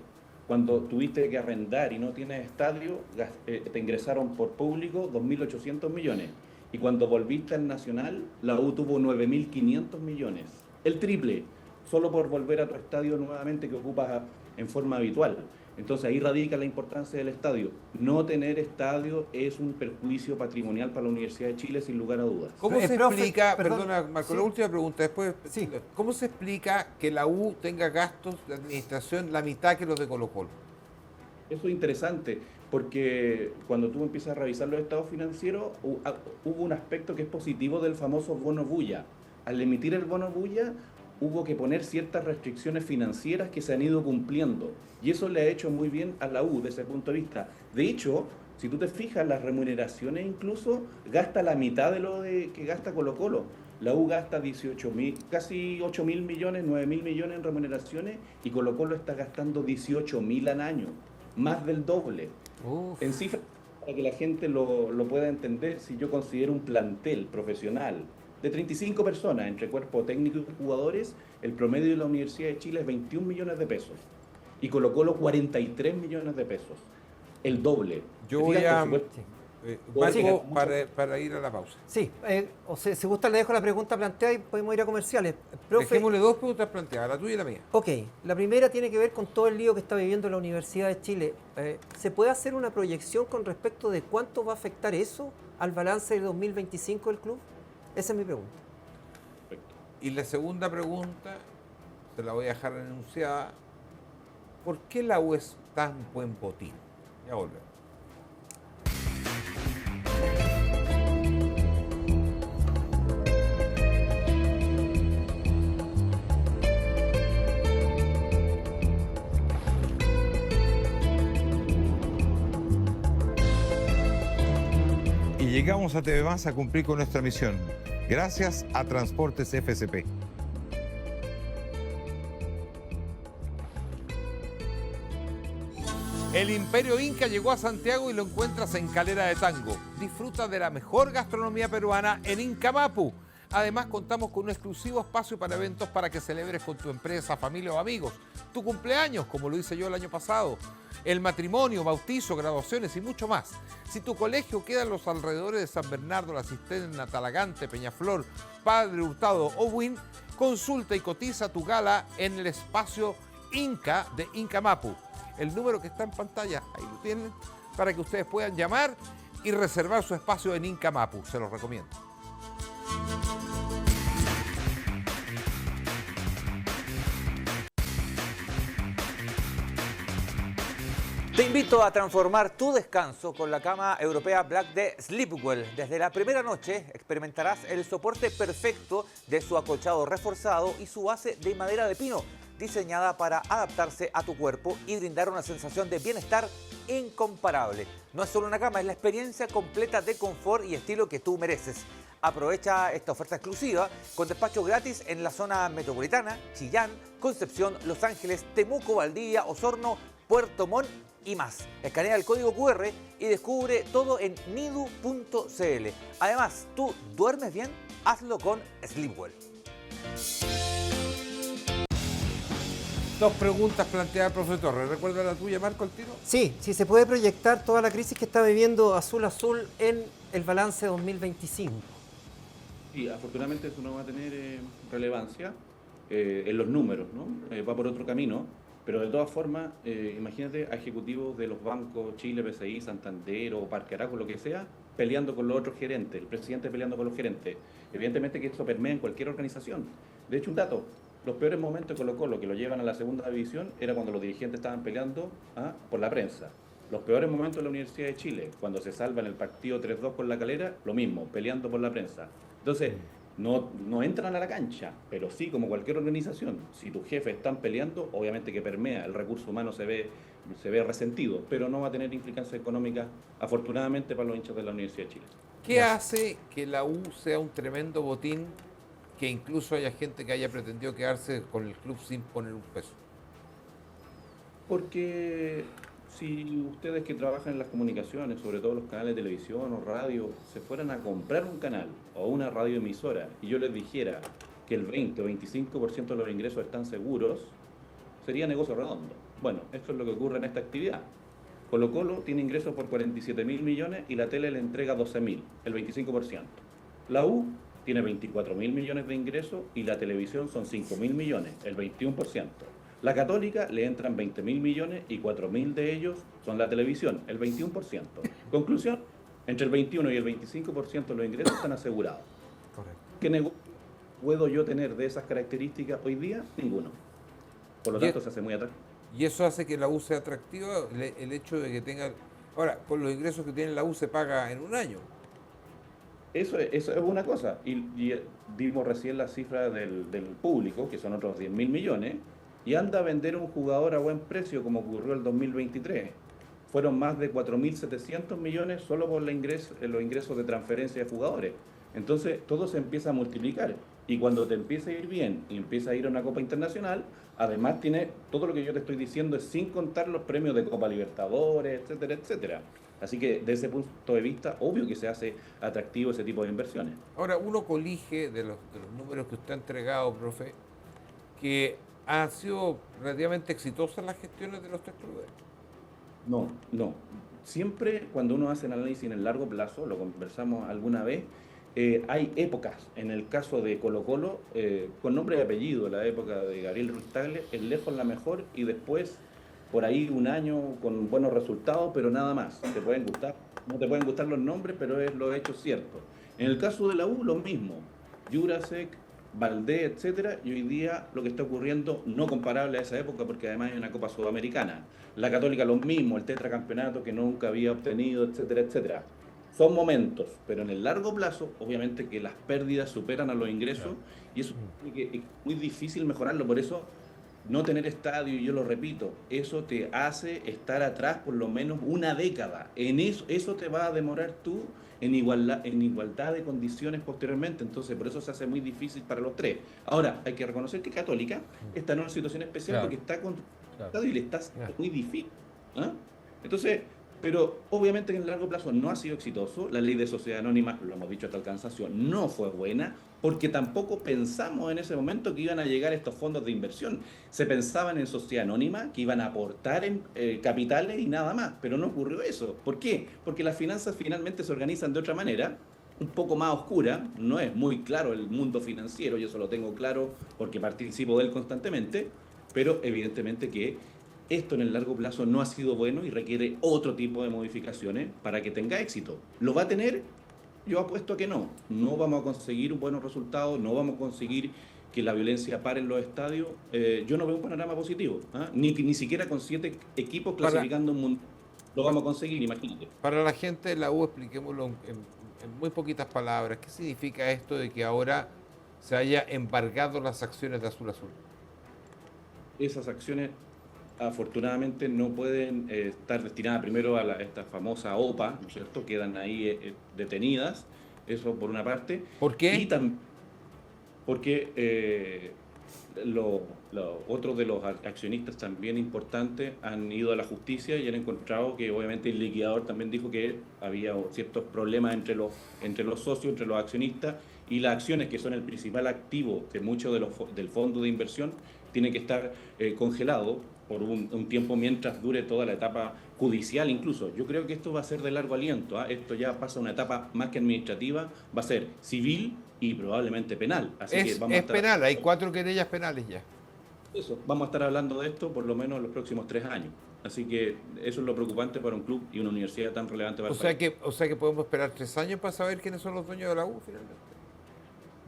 Cuando tuviste que arrendar y no tienes estadio, te ingresaron por público 2.800 millones. Y cuando volviste al Nacional, la U tuvo 9.500 millones. El triple, solo por volver a tu estadio nuevamente que ocupas en forma habitual. Entonces ahí radica la importancia del estadio. No tener estadio es un perjuicio patrimonial para la Universidad de Chile, sin lugar a dudas. ¿Cómo se explica, perdón, perdona Marco, sí. la última pregunta después, Sí. ¿cómo se explica que la U tenga gastos de administración la mitad que los de Colo-Colo? Eso es interesante, porque cuando tú empiezas a revisar los estados financieros, hubo un aspecto que es positivo del famoso bono Bulla. Al emitir el bono Bulla, hubo que poner ciertas restricciones financieras que se han ido cumpliendo. Y eso le ha hecho muy bien a la U desde ese punto de vista. De hecho, si tú te fijas, las remuneraciones incluso gasta la mitad de lo que gasta Colo-Colo. La U gasta 18.000, casi 8.000 millones, 9.000 millones en remuneraciones, y Colo-Colo está gastando 18.000 al año, más del doble. En cifras, para que la gente lo pueda entender, si yo considero un plantel profesional de 35 personas, entre cuerpo técnico y jugadores, el promedio de la Universidad de Chile es 21 millones de pesos. Y Colo-Colo 43 millones de pesos. El doble. Yo voy a... Marco, para ir a la pausa. Sí, si gusta le dejo la pregunta planteada y podemos ir a comerciales. Profe, Dejémosle 2 preguntas planteadas, la tuya y la mía. Ok, la primera tiene que ver con todo el lío que está viviendo la Universidad de Chile. ¿Se puede hacer una proyección con respecto de cuánto va a afectar eso al balance del 2025 del club? Esa es mi pregunta. Perfecto. Y la segunda pregunta, se la voy a dejar enunciada. ¿Por qué la U es tan buen botín? Ya volvemos. Y llegamos a TV Más a cumplir con nuestra misión. Gracias a Transportes FCP. El Imperio Inca llegó a Santiago y lo encuentras en Calera de Tango. Disfruta de la mejor gastronomía peruana en Inca Mapu. Además, contamos con un exclusivo espacio para eventos para que celebres con tu empresa, familia o amigos. Tu cumpleaños, como lo hice yo el año pasado. El matrimonio, bautizo, graduaciones y mucho más. Si tu colegio queda en los alrededores de San Bernardo, La Cisterna, Talagante, Peñaflor, Padre Hurtado o Buin, consulta y cotiza tu gala en el espacio Inca de Inca Mapu. El número que está en pantalla, ahí lo tienen, para que ustedes puedan llamar y reservar su espacio en Inca Mapu. Se los recomiendo. Te invito a transformar tu descanso con la cama europea Black de Sleepwell. Desde la primera noche experimentarás el soporte perfecto de su acolchado reforzado y su base de madera de pino, diseñada para adaptarse a tu cuerpo y brindar una sensación de bienestar incomparable. No es solo una cama, es la experiencia completa de confort y estilo que tú mereces. Aprovecha esta oferta exclusiva con despacho gratis en la zona metropolitana, Chillán, Concepción, Los Ángeles, Temuco, Valdivia, Osorno, Puerto Montt y más. Escanea el código QR y descubre todo en nidu.cl. Además, ¿tú duermes bien? Hazlo con Sleepwell. Dos preguntas planteadas al profesor Torres. ¿Recuerda la tuya, Marco, al tiro? Sí, sí se puede proyectar toda la crisis que está viviendo Azul Azul en el balance 2025. Sí, afortunadamente eso no va a tener relevancia en los números, ¿no? Va por otro camino, pero de todas formas, imagínate a ejecutivos de los bancos Chile, BCI, Santander o Parque Arauco, lo que sea, peleando con los otros gerentes, el presidente peleando con los gerentes. Evidentemente que esto permea en cualquier organización. De hecho, un dato, los peores momentos de Colo-Colo que lo llevan a la segunda división era cuando los dirigentes estaban peleando por la prensa. Los peores momentos de la Universidad de Chile, cuando se salva en el partido 3-2 con La Calera, lo mismo, peleando por la prensa. Entonces, no entran a la cancha, pero sí, como cualquier organización, si tus jefes están peleando, obviamente que permea, el recurso humano se ve resentido, pero no va a tener implicancias económicas, afortunadamente, para los hinchas de la Universidad de Chile. ¿Qué hace que la U sea un tremendo botín, que incluso haya gente que haya pretendido quedarse con el club sin poner un peso? Porque si ustedes que trabajan en las comunicaciones, sobre todo los canales de televisión o radio, se fueran a comprar un canal o una radioemisora y yo les dijera que el 20 o 25% de los ingresos están seguros, sería negocio redondo. Bueno, esto es lo que ocurre en esta actividad. Colo-Colo tiene ingresos por 47.000 millones y la tele le entrega 12.000, el 25%. La U tiene 24.000 millones de ingresos y la televisión son 5.000 millones, el 21%. La Católica le entran 20.000 millones y 4.000 de ellos son la televisión, el 21%. Conclusión, entre el 21 y el 25% de los ingresos están asegurados. Correcto. ¿Qué negocio puedo yo tener de esas características hoy día? Ninguno. Por lo tanto, se hace muy atractivo. Y eso hace que la U sea atractiva, el hecho de que tenga... Ahora, con los ingresos que tiene la U se paga en un año. Eso es una cosa. Y dimos recién la cifra del público, que son otros 10.000 millones, y anda a vender un jugador a buen precio, como ocurrió el 2023. Fueron más de 4.700 millones solo por los ingresos de transferencia de jugadores. Entonces, todo se empieza a multiplicar. Y cuando te empieza a ir bien y empieza a ir a una Copa Internacional, además tiene todo lo que yo te estoy diciendo, es sin contar los premios de Copa Libertadores, etcétera, etcétera. Así que, desde ese punto de vista, obvio que se hace atractivo ese tipo de inversiones. Ahora, uno colige de los números que usted ha entregado, profe, que han sido relativamente exitosas las gestiones de los tres clubes. No. Siempre cuando uno hace el análisis en el largo plazo, lo conversamos alguna vez, hay épocas. En el caso de Colo-Colo, con nombre y apellido, la época de Gabriel Ruiz Tagle, es lejos la mejor y después, por ahí un año con buenos resultados, pero nada más. Te pueden gustar, no te pueden gustar los nombres, pero es lo hecho cierto. En el caso de la U, lo mismo. Jurasek, Valdés, etcétera, y hoy día lo que está ocurriendo no comparable a esa época porque además hay una Copa Sudamericana. La Católica lo mismo, el tetracampeonato que nunca había obtenido, etcétera, etcétera. Son momentos, pero en el largo plazo, obviamente que las pérdidas superan a los ingresos y eso es muy difícil mejorarlo, por eso no tener estadio, y yo lo repito, eso te hace estar atrás por lo menos una década. En eso te va a demorar tú en igualdad de condiciones posteriormente, entonces por eso se hace muy difícil para los tres. Ahora, hay que reconocer que Católica está en una situación especial porque está con estadio y le está muy difícil. Entonces, pero obviamente en el largo plazo no ha sido exitoso. La ley de sociedad anónima, lo hemos dicho hasta el cansancio, no fue buena porque tampoco pensamos en ese momento que iban a llegar estos fondos de inversión. Se pensaban en sociedad anónima, que iban a aportar en capitales y nada más, pero no ocurrió eso. ¿Por qué? Porque las finanzas finalmente se organizan de otra manera, un poco más oscura, no es muy claro el mundo financiero, yo eso lo tengo claro porque participo de él constantemente, pero evidentemente que esto en el largo plazo no ha sido bueno y requiere otro tipo de modificaciones para que tenga éxito. ¿Lo va a tener? Yo apuesto a que no. No vamos a conseguir buenos resultados, no vamos a conseguir que la violencia pare en los estadios. Yo no veo un panorama positivo. Ni siquiera con 7 equipos clasificando un mundo lo vamos a conseguir, imagínate. Para la gente de la U, expliquémoslo en muy poquitas palabras. ¿Qué significa esto de que ahora se haya embargado las acciones de Azul Azul? Esas acciones afortunadamente no pueden estar destinadas primero a esta famosa OPA, ¿no es cierto? Quedan ahí detenidas, eso por una parte. ¿Por qué? Y porque otros de los accionistas también importantes han ido a la justicia y han encontrado que obviamente el liquidador también dijo que había ciertos problemas entre los socios, entre los accionistas, y las acciones, que son el principal activo de muchos del fondo de inversión, tiene que estar congelado por un tiempo mientras dure toda la etapa judicial incluso. Yo creo que esto va a ser de largo aliento, ¿ah? Esto ya pasa a una etapa más que administrativa, va a ser civil y probablemente penal. Así que vamos a Es estar... penal, hay 4 querellas penales ya. Eso, vamos a estar hablando de esto por lo menos en los próximos 3 años. Así que eso es lo preocupante para un club y una universidad tan relevante para el país. O sea que podemos esperar 3 años para saber quiénes son los dueños de la U finalmente.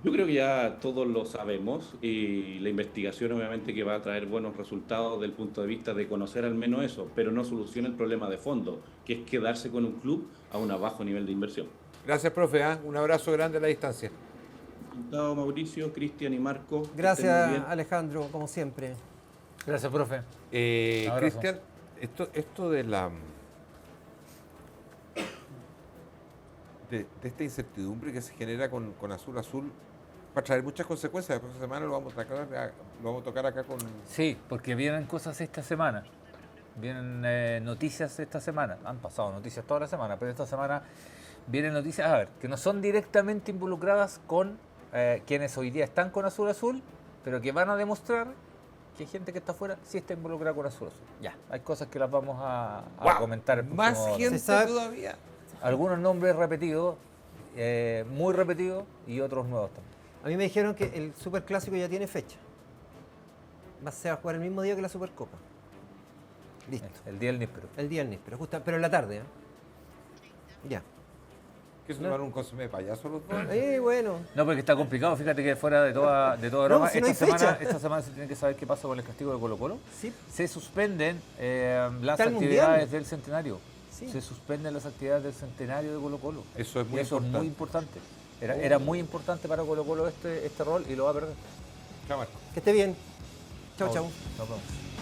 Yo creo que ya todos lo sabemos y la investigación obviamente que va a traer buenos resultados desde el punto de vista de conocer al menos eso, pero no soluciona el problema de fondo, que es quedarse con un club a un bajo nivel de inversión. Gracias, profe. Un abrazo grande a la distancia. Encantado, Mauricio, Cristian y Marco. Que estén muy Gracias, bien. Alejandro, como siempre. Gracias, profe. Abrazo. Cristian, esto de la de esta incertidumbre que se genera con Azul Azul va a traer muchas consecuencias. La próxima semana lo vamos a tocar acá con... Sí, porque vienen cosas esta semana. Vienen noticias esta semana. Han pasado noticias toda la semana, pero esta semana vienen noticias, a ver, que no son directamente involucradas con quienes hoy día están con Azul Azul, pero que van a demostrar que hay gente que está afuera sí está involucrada con Azul Azul. Ya, hay cosas que las vamos a ¡Guau! comentar. el Más próximo- gente ¿Se sabe? todavía. Algunos nombres repetidos, muy repetidos, y otros nuevos también. A mí me dijeron que el Superclásico ya tiene fecha. Se va a jugar el mismo día que la Supercopa. Listo. El día del níspero. El día del níspero, pero en la tarde, ¿eh? Ya. ¿Que se tomaron un consomé de payaso los dos? Bueno. No, porque está complicado, fíjate que fuera de toda broma, si no hay esta semana se tiene que saber qué pasa con el castigo de Colo-Colo. Sí. Se suspenden las Está el actividades Mundial. del centenario. Sí. Se suspenden las actividades del centenario de Colo-Colo. Eso es muy Y eso importante. es muy importante. Era muy importante para Colo-Colo este rol y lo va a perder. Chao, Marco. Que esté bien. Chau, chau. Nos vemos.